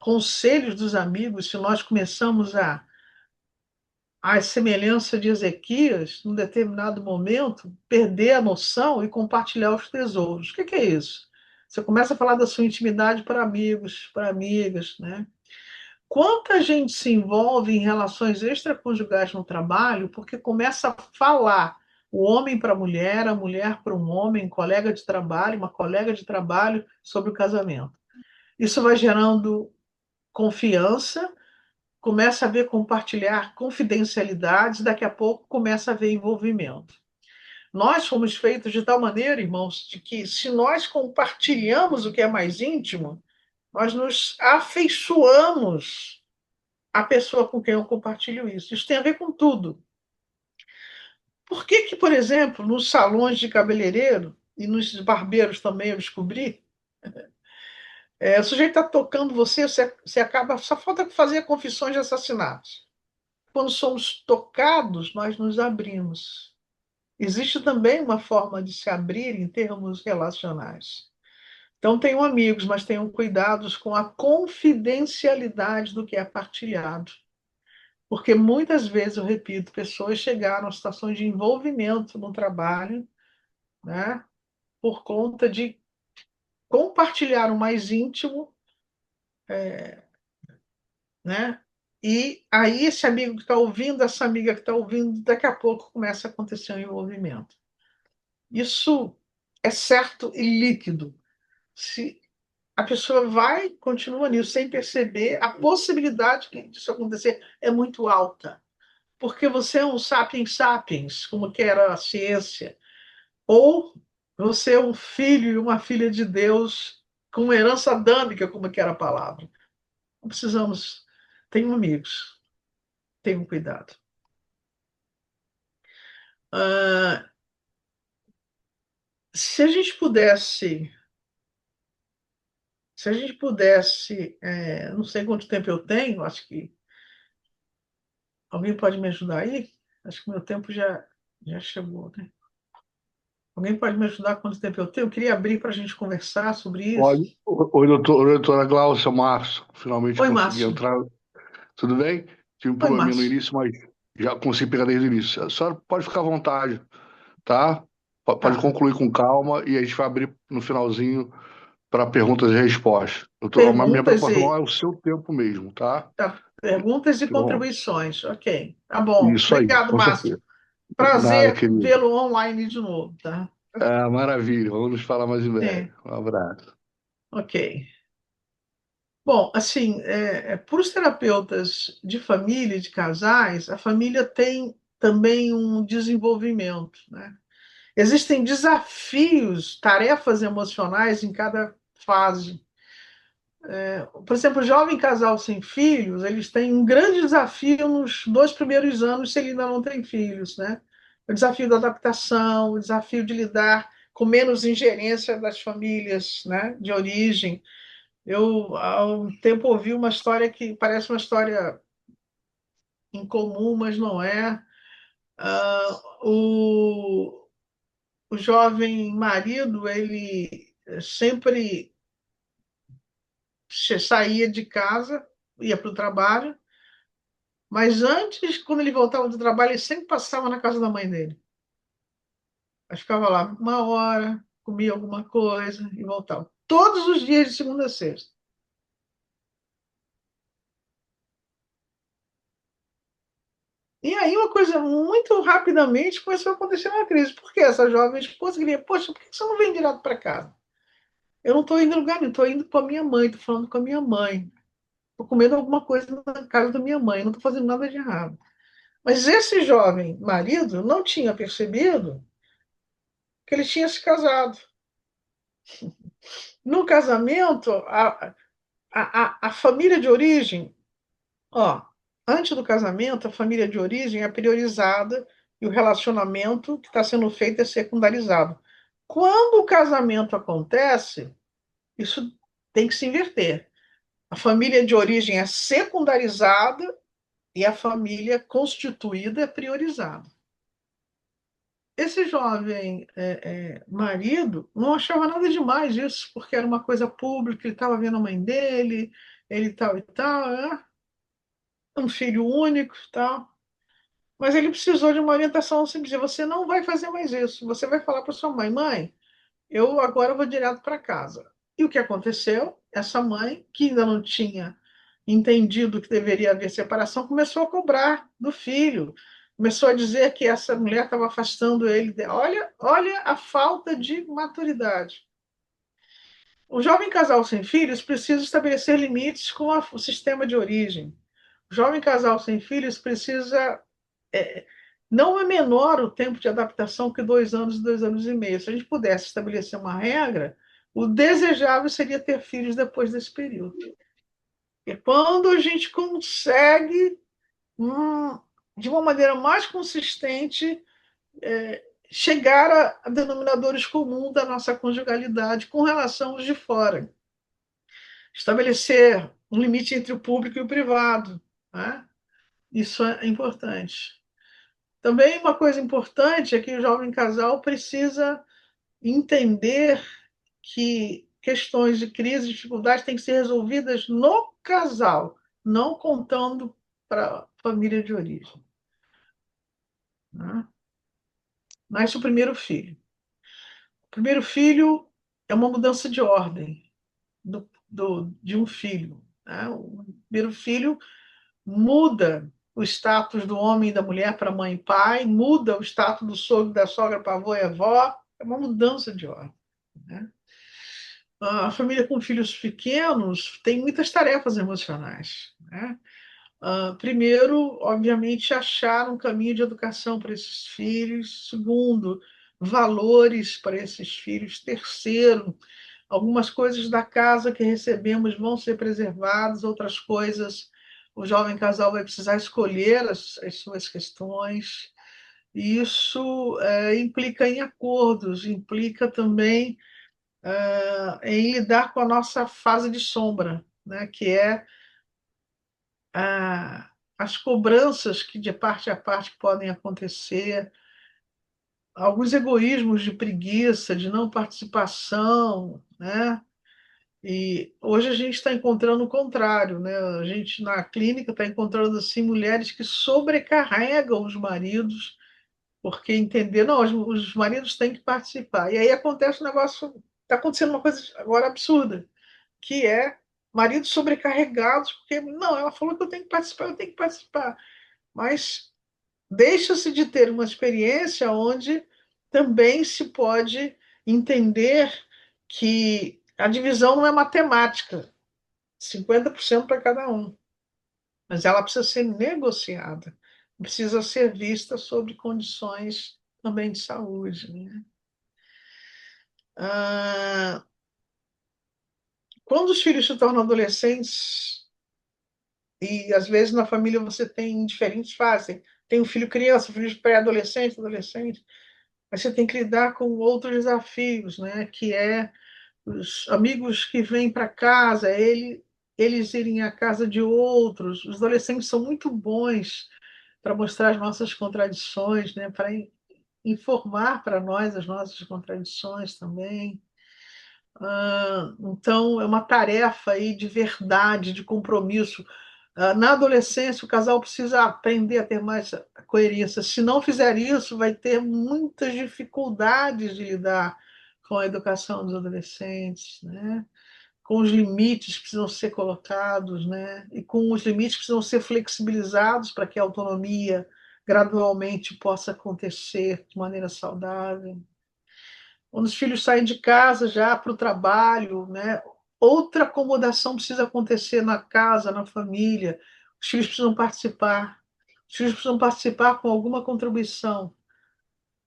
conselhos dos amigos se nós começamos a semelhança de Ezequias, num determinado momento, perder a noção e compartilhar os tesouros. O que é isso? Você começa a falar da sua intimidade para amigos, para amigas, né? Quanta gente se envolve em relações extraconjugais no trabalho porque começa a falar o homem para a mulher para um homem, um colega de trabalho, uma colega de trabalho sobre o casamento. Isso vai gerando confiança, começa a ver compartilhar confidencialidades, daqui a pouco começa a ver envolvimento. Nós fomos feitos de tal maneira, irmãos, de que se nós compartilhamos o que é mais íntimo, nós nos afeiçoamos à pessoa com quem eu compartilho isso. Isso tem a ver com tudo. Por que que, por exemplo, nos salões de cabeleireiro e nos barbeiros também eu descobri, o sujeito está tocando você, você acaba, só falta fazer confissões de assassinatos. Quando somos tocados, nós nos abrimos. Existe também uma forma de se abrir em termos relacionais. Então, tenham amigos, mas tenham cuidados com a confidencialidade do que é partilhado. Porque muitas vezes, eu repito, pessoas chegaram a situações de envolvimento no trabalho, né, por conta de compartilhar o mais íntimo, né? E aí esse amigo que está ouvindo, essa amiga que está ouvindo, daqui a pouco começa a acontecer um envolvimento. Isso é certo e líquido. Se a pessoa vai, continua nisso, sem perceber, a possibilidade disso acontecer é muito alta. Porque você é um sapiens sapiens, como que era a ciência, ou você é um filho e uma filha de Deus com uma herança adâmica, como que era a palavra. Não precisamos. Tenham amigos, tenham cuidado. Ah, se a gente pudesse, se a gente pudesse, não sei quanto tempo eu tenho, acho que alguém pode me ajudar aí? Acho que meu tempo já chegou, né? Alguém pode me ajudar quanto tempo eu tenho? Eu queria abrir para a gente conversar sobre isso. Olha, oi, doutor, oi, doutora Glaucia, Márcio. Finalmente Oi, consegui Márcio. entrar. Tudo bem? Tive um Oi, probleminha no Márcio. início, mas já consegui pegar desde o início. A senhora pode ficar à vontade, tá? Pode Tá. concluir com calma e a gente vai abrir no finalzinho para perguntas e respostas. A minha Perguntas preocupação não é e o seu tempo mesmo, tá? tá, perguntas e Fica bom. contribuições. Ok. Tá bom. Isso aí, Obrigado, com Márcio. certeza. Nada, Prazer querido. vê-lo online de novo, tá? É, maravilha. Vamos nos falar mais em breve. É, Um abraço. ok. Bom, assim, para os terapeutas de família e de casais, a família tem também um desenvolvimento, né? Existem desafios, tarefas emocionais em cada fase. Por exemplo, o jovem casal sem filhos, eles têm um grande desafio nos 2 primeiros anos, se ele ainda não tem filhos, né? O desafio da adaptação, o desafio de lidar com menos ingerência das famílias, né, de origem. Eu, há um tempo, ouvi uma história que parece uma história incomum, mas não é. O jovem marido, ele sempre saía de casa, ia para o trabalho, mas antes, quando ele voltava do trabalho, ele sempre passava na casa da mãe dele. Aí ficava lá 1 hora, comia alguma coisa e voltava. Todos os dias, de segunda a sexta. E aí uma coisa muito rapidamente começou a acontecer uma crise. Por que essa jovem esposa queria, poxa, por que você não vem direto para casa? Eu não estou indo em lugar nenhum, estou indo com a minha mãe, estou falando com a minha mãe. Estou comendo alguma coisa na casa da minha mãe, não estou fazendo nada de errado. Mas esse jovem marido não tinha percebido que ele tinha se casado. No casamento, a família de origem, ó, antes do casamento, a família de origem é priorizada e o relacionamento que está sendo feito é secundarizado. Quando o casamento acontece, isso tem que se inverter. A família de origem é secundarizada e a família constituída é priorizada. Esse jovem marido não achava nada demais isso, porque era uma coisa pública, ele estava vendo a mãe dele, ele tal e tal, um filho único e tal. Mas ele precisou de uma orientação assim, dizer, você não vai fazer mais isso, você vai falar para sua mãe, mãe, eu agora vou direto para casa. E o que aconteceu? Essa mãe, que ainda não tinha entendido que deveria haver separação, começou a cobrar do filho, começou a dizer que essa mulher estava afastando ele. Olha, olha a falta de maturidade. O jovem casal sem filhos precisa estabelecer limites com o sistema de origem. O jovem casal sem filhos precisa Não é menor o tempo de adaptação que 2 anos e 2 anos e meio. Se a gente pudesse estabelecer uma regra, o desejável seria ter filhos depois desse período. E quando a gente consegue, de uma maneira mais consistente, chegar a denominadores comuns da nossa conjugalidade com relação aos de fora. Estabelecer um limite entre o público e o privado. Né? Isso é importante. Também uma coisa importante é que o jovem casal precisa entender que questões de crise e dificuldade têm que ser resolvidas no casal, não contando para a família de origem. Né? Nasce o primeiro filho. O primeiro filho é uma mudança de ordem de um filho. Né? O primeiro filho muda o status do homem e da mulher para mãe e pai, muda o status do sogro e da sogra para avô e avó, é uma mudança de ordem. Né? A família com filhos pequenos tem muitas tarefas emocionais. Né? Primeiro, obviamente, achar um caminho de educação para esses filhos. Segundo, valores para esses filhos. Terceiro, algumas coisas da casa que recebemos vão ser preservadas, outras coisas o jovem casal vai precisar escolher as suas questões. E isso implica em acordos, implica também em lidar com a nossa fase de sombra, né, que é as cobranças que de parte a parte podem acontecer, alguns egoísmos de preguiça, de não participação, né? E hoje a gente está encontrando o contrário, né? A gente na clínica está encontrando assim mulheres que sobrecarregam os maridos porque entender, não, os maridos têm que participar. E aí acontece um negócio, está acontecendo uma coisa agora absurda, que é maridos sobrecarregados, porque, não, ela falou que eu tenho que participar, eu tenho que participar. Mas deixa-se de ter uma experiência onde também se pode entender que a divisão não é matemática, 50% para cada um, mas ela precisa ser negociada, precisa ser vista sob condições também de saúde. Né? Ah, quando os filhos se tornam adolescentes, e às vezes na família você tem diferentes fases, tem um filho criança, um filho pré-adolescente, adolescente, mas você tem que lidar com outros desafios, né? Que é os amigos que vêm para casa, eles irem à casa de outros. Os adolescentes são muito bons para mostrar as nossas contradições, né? Para informar para nós as nossas contradições também. Então, é uma tarefa aí de verdade, de compromisso. Na adolescência, o casal precisa aprender a ter mais coerência. Se não fizer isso, vai ter muitas dificuldades de lidar com a educação dos adolescentes, né? Com os limites que precisam ser colocados, né? E com os limites que precisam ser flexibilizados para que a autonomia gradualmente possa acontecer de maneira saudável. Quando os filhos saem de casa já para o trabalho, né? Outra acomodação precisa acontecer na casa, na família. Os filhos precisam participar. Os filhos precisam participar com alguma contribuição.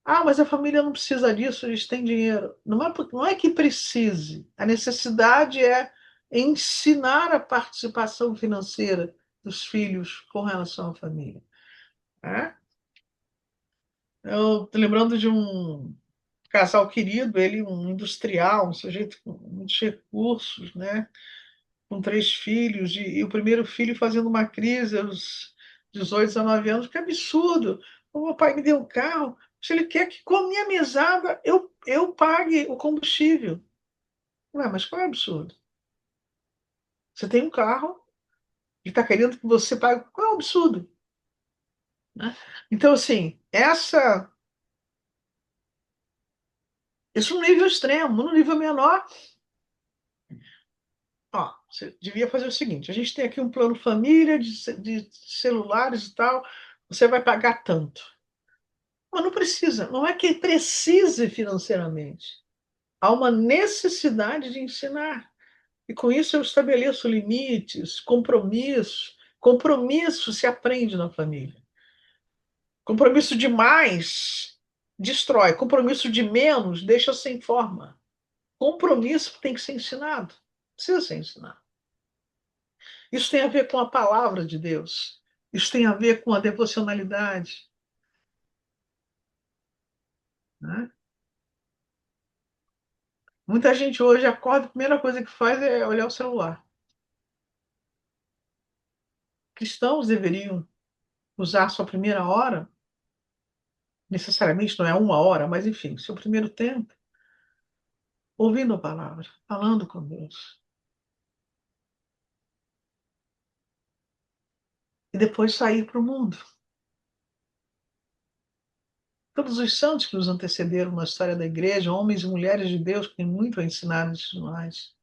Ah, mas a família não precisa disso, eles têm dinheiro. Não é que precise. A necessidade é ensinar a participação financeira dos filhos com relação à família. Né? Eu estou lembrando de um casal querido, ele um industrial, um sujeito com muitos recursos, né? Com 3 filhos, e o primeiro filho fazendo uma crise aos 18, 19 anos, que absurdo! O meu pai me deu um carro, se ele quer que com a minha mesada eu pague o combustível. Ué, mas qual é o absurdo? Você tem um carro, ele está querendo que você pague. Qual é o absurdo? Né? Então, assim, isso no nível extremo, no nível menor. Ó, você devia fazer o seguinte: a gente tem aqui um plano família de celulares e tal, você vai pagar tanto. Mas não precisa, não é que precise financeiramente. Há uma necessidade de ensinar. E com isso eu estabeleço limites, compromissos. Compromisso se aprende na família. Compromisso de mais destrói. Compromisso de menos deixa sem forma. Compromisso tem que ser ensinado. Precisa ser ensinado. Isso tem a ver com a palavra de Deus. Isso tem a ver com a devocionalidade, né? Muita gente hoje acorda, a primeira coisa que faz é olhar o celular. Cristãos deveriam usar sua primeira hora, necessariamente não é uma hora, mas enfim, seu primeiro tempo, ouvindo a palavra, falando com Deus. E depois sair para o mundo. Todos os santos que nos antecederam na história da igreja, homens e mulheres de Deus, que têm muito a ensinar a nós,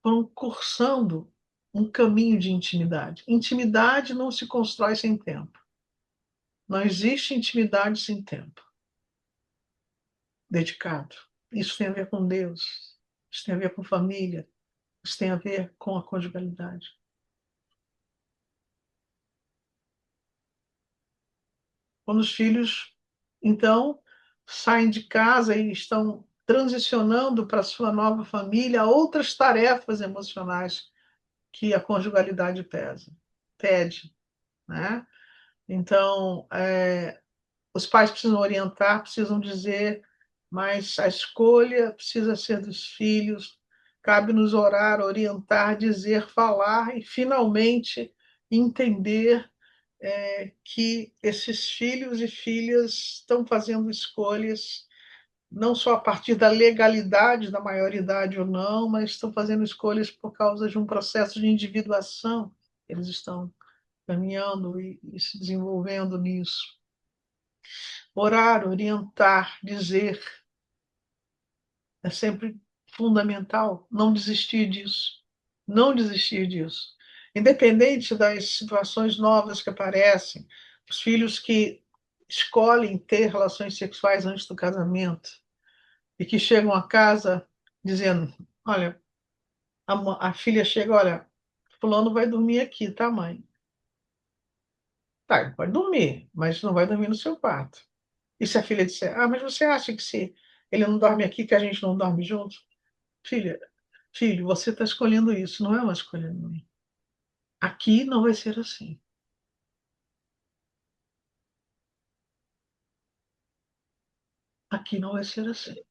foram cursando um caminho de intimidade. Intimidade não se constrói sem tempo. Não existe intimidade sem tempo dedicado. Isso tem a ver com Deus, isso tem a ver com família, isso tem a ver com a conjugalidade. Quando os filhos, então, saem de casa e estão transicionando para a sua nova família, outras tarefas emocionais que a conjugalidade pede, né? Então, os pais precisam orientar, precisam dizer, mas a escolha precisa ser dos filhos. Cabe-nos orar, orientar, dizer, falar e, finalmente, entender que esses filhos e filhas estão fazendo escolhas não só a partir da legalidade da maioridade ou não, mas estão fazendo escolhas por causa de um processo de individuação. Eles estão caminhando e se desenvolvendo nisso. Orar, orientar, dizer, é sempre fundamental. Não desistir disso. Não desistir disso. Independente das situações novas que aparecem, os filhos que escolhem ter relações sexuais antes do casamento e que chegam a casa dizendo: Olha, a filha chega, olha, fulano vai dormir aqui, tá, mãe? Tá, ele pode dormir, mas não vai dormir no seu quarto. E se a filha disser: Ah, mas você acha que se ele não dorme aqui, que a gente não dorme junto? Filha, filho, você está escolhendo isso, não é uma escolha minha. Aqui não vai ser assim. Aqui não vai ser assim.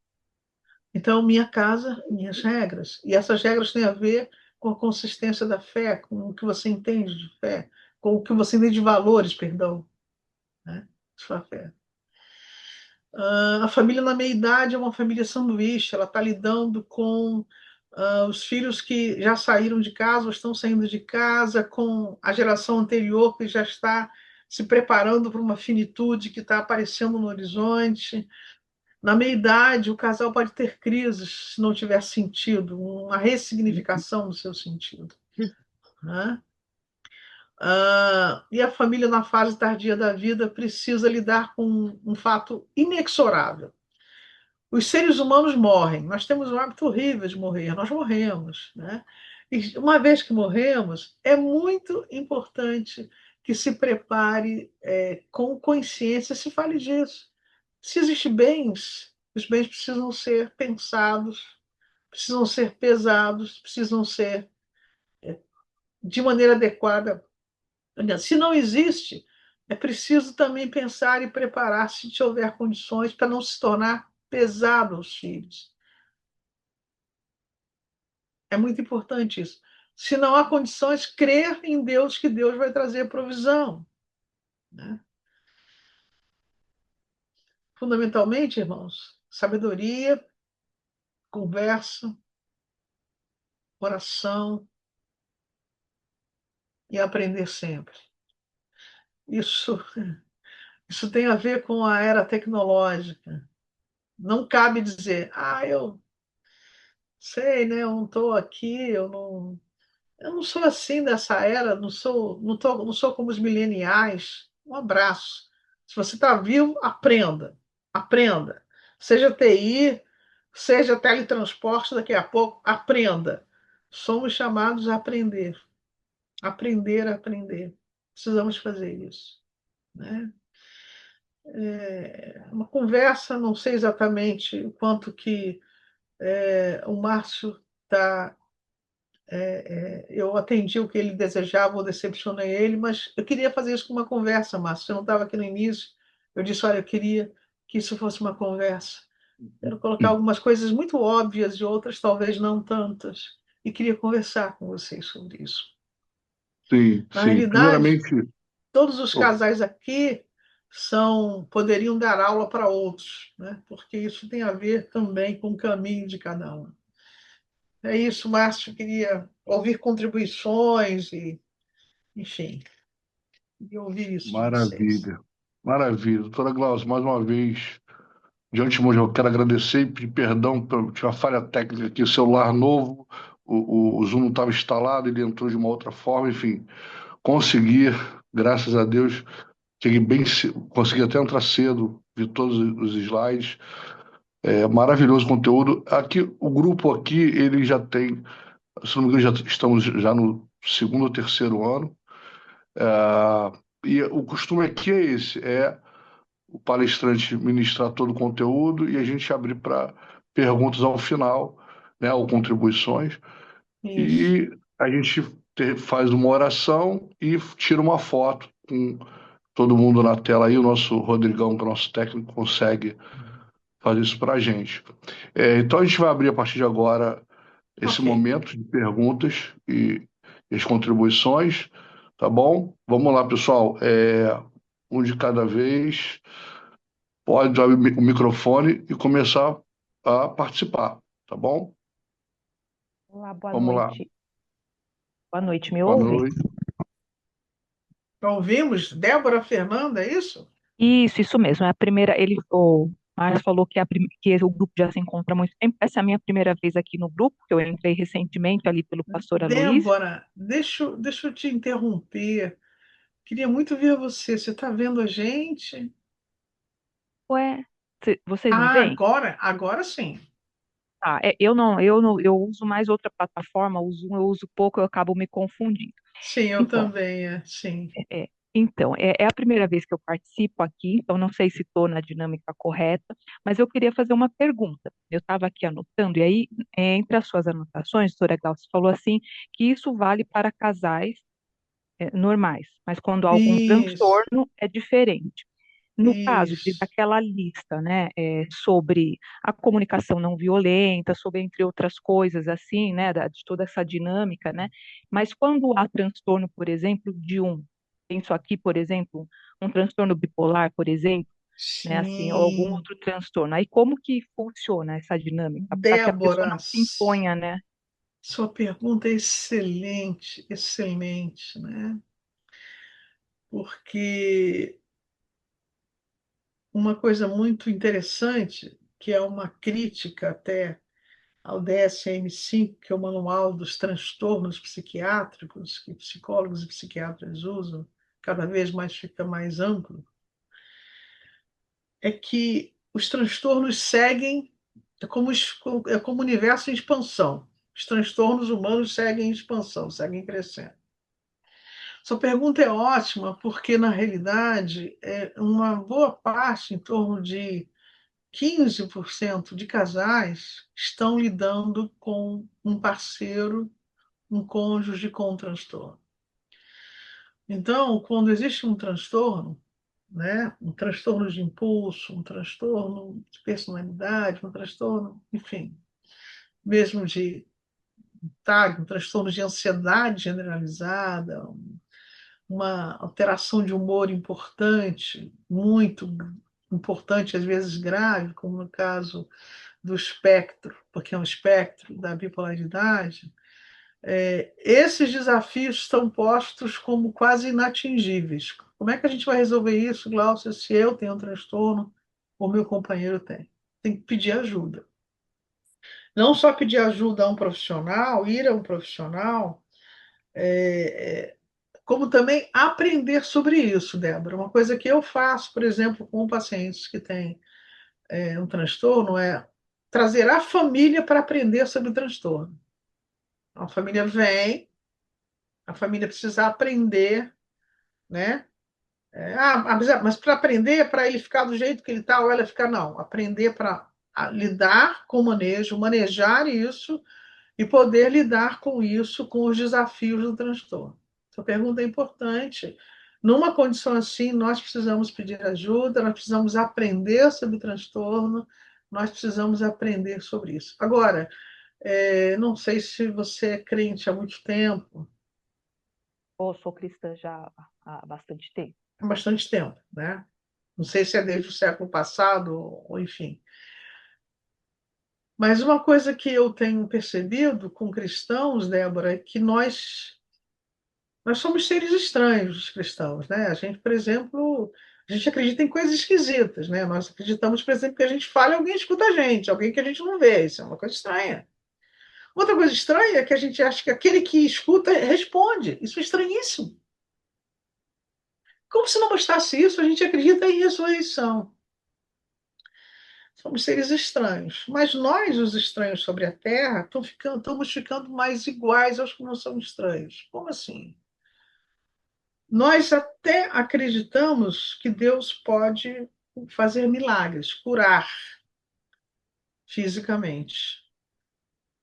Então, minha casa, minhas regras. E essas regras têm a ver com a consistência da fé, com o que você entende de fé, com o que você entende de valores, perdão, né? Sua fé. A família na meia-idade é uma família sanduíche, ela está lidando com os filhos que já saíram de casa ou estão saindo de casa, com a geração anterior que já está se preparando para uma finitude que está aparecendo no horizonte. Na meia-idade, o casal pode ter crises se não tiver sentido, uma ressignificação do seu sentido, né? E a família na fase tardia da vida precisa lidar com um fato inexorável. Os seres humanos morrem, nós temos um hábito horrível de morrer, nós morremos, né? E uma vez que morremos, é muito importante que se prepare com consciência, se fale disso. Se existem bens, os bens precisam ser pensados, precisam ser pesados, precisam ser de maneira adequada. Se não existe, é preciso também pensar e preparar, se houver condições, para não se tornar pesado aos filhos. É muito importante isso. Se não há condições, crer em Deus, que Deus vai trazer provisão, né? Fundamentalmente, irmãos, sabedoria, conversa, oração e aprender sempre. Isso, isso tem a ver com a era tecnológica. Não cabe dizer, eu sei, né? Eu não estou aqui, eu não sou assim dessa era, não sou como os mileniais. Um abraço. Se você está vivo, aprenda. Aprenda. Seja TI, seja teletransporte, daqui a pouco, aprenda. Somos chamados a aprender. Aprender a aprender. precisamos fazer isso, né? Uma conversa, não sei exatamente o quanto que o Márcio está. Eu atendi o que ele desejava ou decepcionei ele, mas eu queria fazer isso com uma conversa, Márcio. Você não estava aqui no início. Eu disse, olha, eu queria que isso fosse uma conversa. Quero colocar algumas coisas muito óbvias e outras talvez não tantas. E queria conversar com vocês sobre isso. Sim, Na sim. realidade, Primeiramente, todos os oh, casais aqui poderiam dar aula para outros, né? Porque isso tem a ver também com o caminho de cada um. É isso, Márcio. Queria ouvir contribuições e, enfim, e ouvir isso de vocês. maravilha. Maravilha. Doutora Glaucia, mais uma vez, de antemão, eu quero agradecer e pedir perdão por tinha uma falha técnica aqui, o celular novo, o Zoom não estava instalado, ele entrou de uma outra forma, enfim, consegui, graças a Deus, cheguei bem, consegui até entrar cedo, vi todos os slides, maravilhoso conteúdo. Aqui, o grupo aqui, ele já tem, se não me engano, já estamos já no segundo ou terceiro ano, e o costume aqui é esse, o palestrante ministrar todo o conteúdo e a gente abrir para perguntas ao final, né, ou contribuições, Isso. e a gente faz uma oração e tira uma foto com todo mundo na tela aí, o nosso Rodrigão, que é o nosso técnico, consegue fazer isso para a gente. Então a gente vai abrir a partir de agora esse Ok. momento de perguntas e as contribuições, tá bom? Vamos lá, pessoal. Um de cada vez. Pode abrir o microfone e começar a participar, tá bom? Olá, boa Vamos lá. noite. Boa noite, me Boa ouve? noite. Ouvimos Débora Fernanda, é isso? Isso mesmo. É a primeira. O Márcio falou que, que o grupo já se encontra há muito tempo. Essa é a minha primeira vez aqui no grupo, que eu entrei recentemente ali pelo pastor Aloysio. Débora, deixa eu te interromper. Queria muito ver você. Você está vendo a gente? Ué, vocês não Ah, veem? agora sim. Ah, eu uso mais outra plataforma, o Zoom eu uso pouco, eu acabo me confundindo. Sim, eu Então, também, sim. é a primeira vez que eu participo aqui, então não sei se estou na dinâmica correta, mas eu queria fazer uma pergunta. Eu estava aqui anotando, e aí, entre as suas anotações, doutora Glaucia falou assim, que isso vale para casais normais, mas quando há algum Isso, transtorno é diferente. No caso isso. daquela lista, né, sobre a comunicação não violenta, sobre entre outras coisas assim, né, de toda essa dinâmica, né, mas quando há transtorno, por exemplo, penso aqui, por exemplo, um transtorno bipolar, por exemplo, né, assim, ou algum Sim. outro transtorno, aí como que funciona essa dinâmica para que a pessoa Débora, não se imponha, né? sua pergunta é excelente, excelente, né? Porque uma coisa muito interessante, que é uma crítica até ao DSM-5, que é o Manual dos Transtornos Psiquiátricos, que psicólogos e psiquiatras usam, cada vez mais fica mais amplo, é que os transtornos seguem, é como o universo em expansão. Os transtornos humanos seguem em expansão, seguem crescendo. Sua pergunta é ótima, porque, na realidade, uma boa parte, em torno de 15% de casais, estão lidando com um parceiro, um cônjuge com transtorno. Então, quando existe um transtorno, né, um transtorno de impulso, um transtorno de personalidade, um transtorno, enfim, mesmo de um transtorno de ansiedade generalizada, uma alteração de humor importante, muito importante, às vezes grave, como no caso do espectro, porque é um espectro da bipolaridade, esses desafios estão postos como quase inatingíveis. Como é que a gente vai resolver isso, Glaucia, se eu tenho um transtorno ou meu companheiro tem? Tem que pedir ajuda. Não só pedir ajuda a um profissional, ir a um profissional, como também aprender sobre isso, Débora. Uma coisa que eu faço, por exemplo, com pacientes que têm um transtorno é trazer a família para aprender sobre o transtorno. A família vem, a família precisa aprender, né? Mas para aprender, para ele ficar do jeito que ele está, ou ela ficar, não. Aprender para lidar com o manejo, manejar isso e poder lidar com isso, com os desafios do transtorno. Essa pergunta é importante. Numa condição assim, nós precisamos pedir ajuda, nós precisamos aprender sobre o transtorno, nós precisamos aprender sobre isso. Agora, não sei se você é crente há muito tempo, Eu sou cristã já há bastante tempo. há bastante tempo, né? Não sei se é desde o século passado, ou enfim. Mas uma coisa que eu tenho percebido com cristãos, Débora, é que nós somos seres estranhos, os cristãos, né? A gente, por exemplo, a gente acredita em coisas esquisitas, né? Nós acreditamos, por exemplo, que a gente fala e alguém escuta a gente, alguém que a gente não vê. Isso é uma coisa estranha. Outra coisa estranha é que a gente acha que aquele que escuta responde. Isso é estranhíssimo. Como se não bastasse isso, a gente acredita em ressurreição. Somos seres estranhos. Mas nós, os estranhos sobre a Terra, estamos ficando mais iguais aos que não são estranhos. Como assim? Nós até acreditamos que Deus pode fazer milagres, curar fisicamente.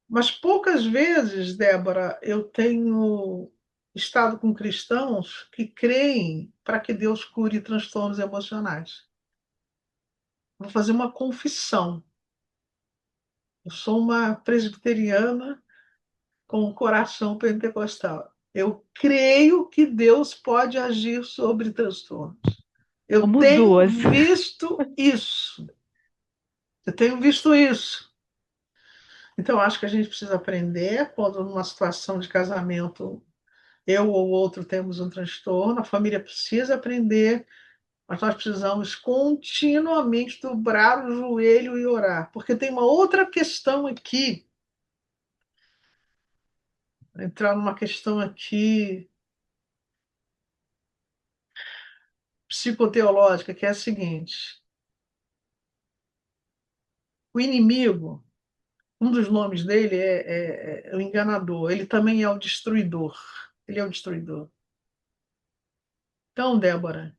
Mas poucas vezes, Débora, eu tenho estado com cristãos que creem para que Deus cure transtornos emocionais. Vou fazer uma confissão. Eu sou uma presbiteriana com o coração pentecostal. Eu creio que Deus pode agir sobre transtornos. Eu Somos tenho duas. visto isso. Eu tenho visto isso. Então, acho que a gente precisa aprender quando, numa situação de casamento, eu ou outro temos um transtorno, a família precisa aprender, mas nós precisamos continuamente dobrar o joelho e orar. Porque tem uma outra questão aqui, entrar numa questão aqui psicoteológica, que é a seguinte: o inimigo, um dos nomes dele é o enganador, ele também é o destruidor. Ele é o destruidor. Então, Débora,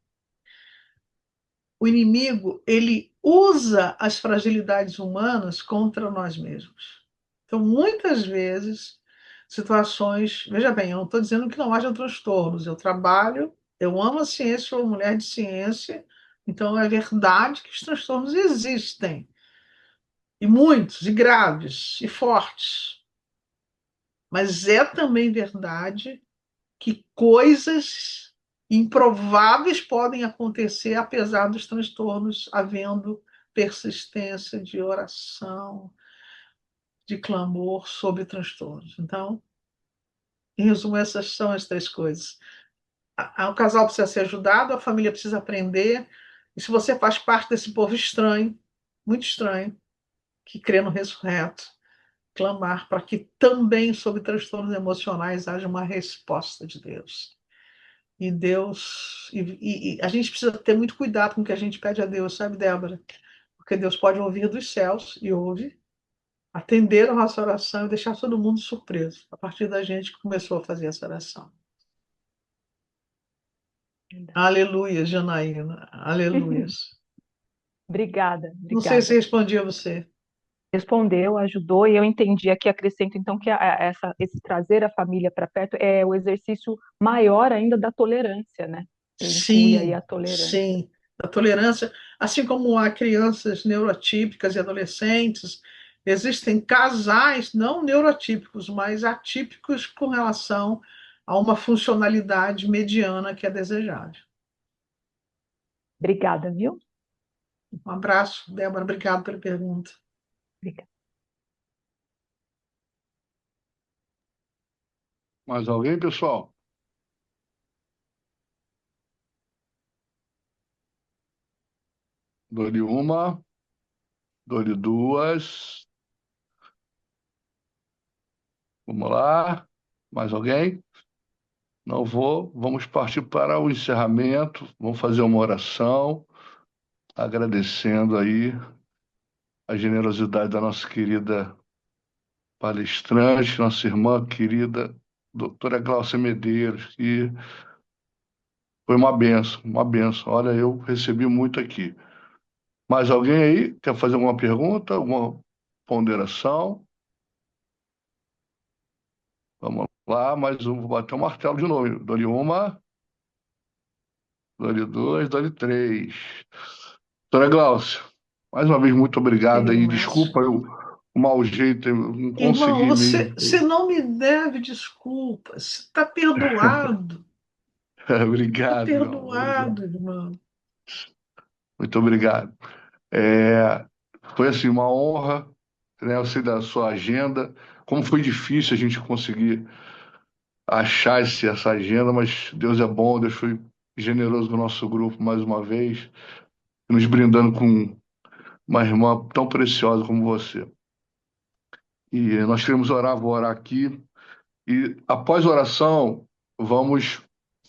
o inimigo, ele usa as fragilidades humanas contra nós mesmos. Então, muitas vezes, situações. Veja bem, eu não estou dizendo que não haja transtornos. Eu trabalho, eu amo a ciência, sou mulher de ciência, então é verdade que os transtornos existem. E muitos, e graves, e fortes. Mas é também verdade que coisas improváveis podem acontecer apesar dos transtornos, havendo persistência de oração, de clamor sobre transtornos. Então, em resumo, essas são as três coisas. O casal precisa ser ajudado, a família precisa aprender, e se você faz parte desse povo estranho, muito estranho, que crê no ressurreto, clamar para que também sobre transtornos emocionais haja uma resposta de Deus. E Deus. E a gente precisa ter muito cuidado com o que a gente pede a Deus, sabe, Débora? Porque Deus pode ouvir dos céus, e ouve, atender a nossa oração e deixar todo mundo surpreso, a partir da gente que começou a fazer essa oração. Aleluia, Janaína. Aleluia. Obrigada, Não sei se obrigada. respondi a você. Respondeu, ajudou, e eu entendi aqui, acrescento então que esse trazer a família para perto é o exercício maior ainda da tolerância, né? Ele inclui aí a Sim, tolerância. sim. A tolerância, assim como há crianças neurotípicas e adolescentes, existem casais não neurotípicos, mas atípicos com relação a uma funcionalidade mediana que é desejada. Obrigada, viu? Um abraço, Débora. Obrigado pela pergunta. Obrigada. Mais alguém, pessoal? Dou-lhe uma, dou-lhe duas. Vamos lá. Mais alguém? Não vou. Vamos partir para o encerramento. Vamos fazer uma oração, agradecendo aí a generosidade da nossa querida palestrante, nossa irmã querida, doutora Glaucia Medeiros, que Foi uma benção, uma benção. Olha, eu recebi muito aqui. Mais alguém aí quer fazer alguma pergunta, alguma ponderação? Vamos lá, mais um. Vou bater o martelo de novo. Dou-lhe uma, dou-lhe duas, dou-lhe três. Doutora Glaucia, mais uma vez, muito obrigado Sim, aí. Márcio. Desculpa o mau jeito, eu não Irmão, consegui você mesmo. não me deve desculpas. Você está perdoado. Está Obrigado, meu amor. Obrigado. perdoado, irmão. Muito obrigado. É, foi assim uma honra, né? Eu sei da sua agenda, como foi difícil a gente conseguir achar essa agenda, mas Deus é bom, Deus foi generoso no nosso grupo mais uma vez, nos brindando com uma irmã tão preciosa como você. E nós queremos orar, vou orar aqui, e após a oração, vamos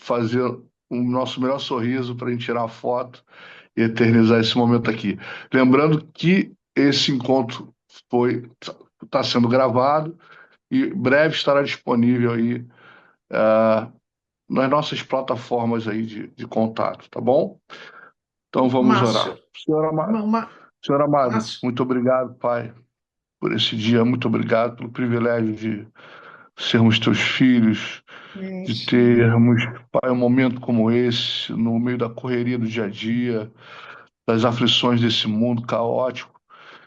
fazer o nosso melhor sorriso para a gente tirar a foto e eternizar esse momento aqui. Lembrando que esse encontro foi está sendo gravado e breve estará disponível aí nas nossas plataformas aí de contato, tá bom? Então vamos Márcio, orar. Senhor amado, Márcio, muito obrigado, Pai, por esse dia, muito obrigado pelo privilégio de sermos teus filhos, de isso. termos, Pai, um momento como esse, no meio da correria do dia a dia, das aflições desse mundo caótico,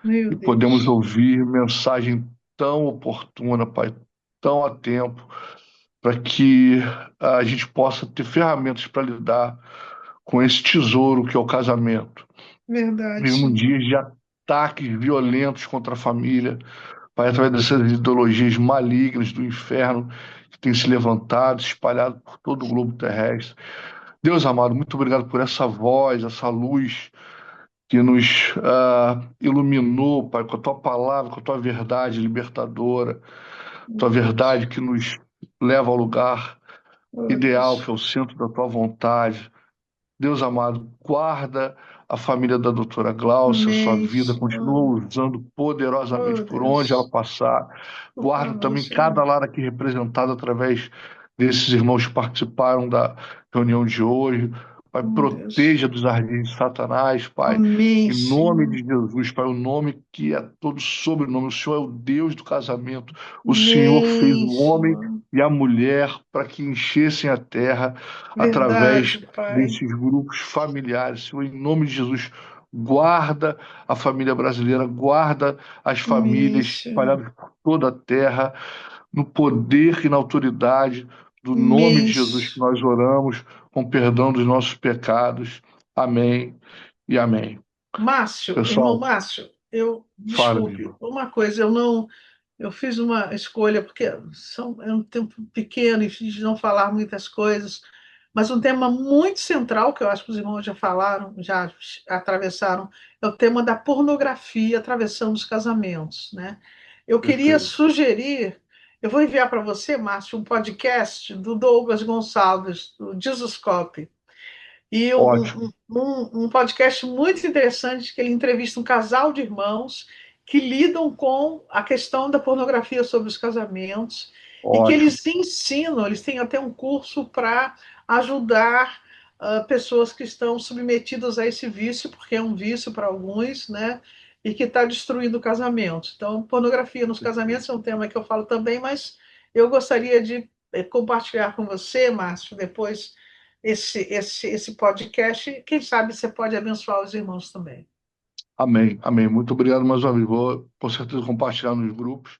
Meu e podemos Deus. ouvir mensagem tão oportuna, Pai, tão a tempo, para que a gente possa ter ferramentas para lidar com esse tesouro que é o casamento. Verdade, Vivemos Senhor. dias de ataques violentos contra a família, Pai, através dessas ideologias malignas do inferno que têm se levantado, espalhado por todo o globo terrestre. Deus amado, muito obrigado por essa voz, essa luz que nos iluminou, Pai, com a tua palavra, com a tua verdade libertadora, tua Meu verdade Deus. que nos leva ao lugar Oh, ideal, que Deus. é o centro da tua vontade. Deus amado, guarda a família da doutora Glaucia, sua Amém, vida, continua Senhor. usando poderosamente Oh, por onde ela Deus. passar. Por Guarda favor, também cada Senhor. lar aqui representado através desses irmãos que participaram da reunião de hoje. Pai, Oh, proteja Deus. dos ardis de Satanás, Pai. Amém, Em nome Senhor. de Jesus, Pai, o nome que é todo sobrenome. O Senhor é o Deus do casamento. O Senhor fez Amém, o homem Senhor. e a mulher para que enchessem a terra através Verdade, Pai. desses grupos familiares. Senhor, em nome de Jesus, guarda a família brasileira, guarda as Amém, famílias Senhor. espalhadas por toda a terra, no poder e na autoridade do nome de Amém. Jesus que nós oramos, com perdão dos nossos pecados. Amém e amém. Márcio, irmão Pessoal, Márcio, eu fala, desculpe, Viva. uma coisa, eu fiz uma escolha porque é um tempo pequeno e fiz de não falar muitas coisas, mas um tema muito central que eu acho que os irmãos já falaram, já atravessaram, é o tema da pornografia atravessando os casamentos, né? Eu queria Perfeito. sugerir, eu vou enviar para você, Márcio, um podcast do Douglas Gonçalves, do Jesus Cop. E Ótimo, um podcast muito interessante que ele entrevista um casal de irmãos que lidam com a questão da pornografia sobre os casamentos e que ótimo. eles ensinam, eles têm até um curso para ajudar pessoas que estão submetidas a esse vício, porque é um vício para alguns, né? E que está destruindo o casamento. Então, pornografia nos casamentos é um tema que eu falo também, mas eu gostaria de compartilhar com você, Márcio, depois esse podcast. Quem sabe você pode abençoar os irmãos também. Amém, amém. Muito obrigado mais uma vez. Vou com certeza compartilhar nos grupos.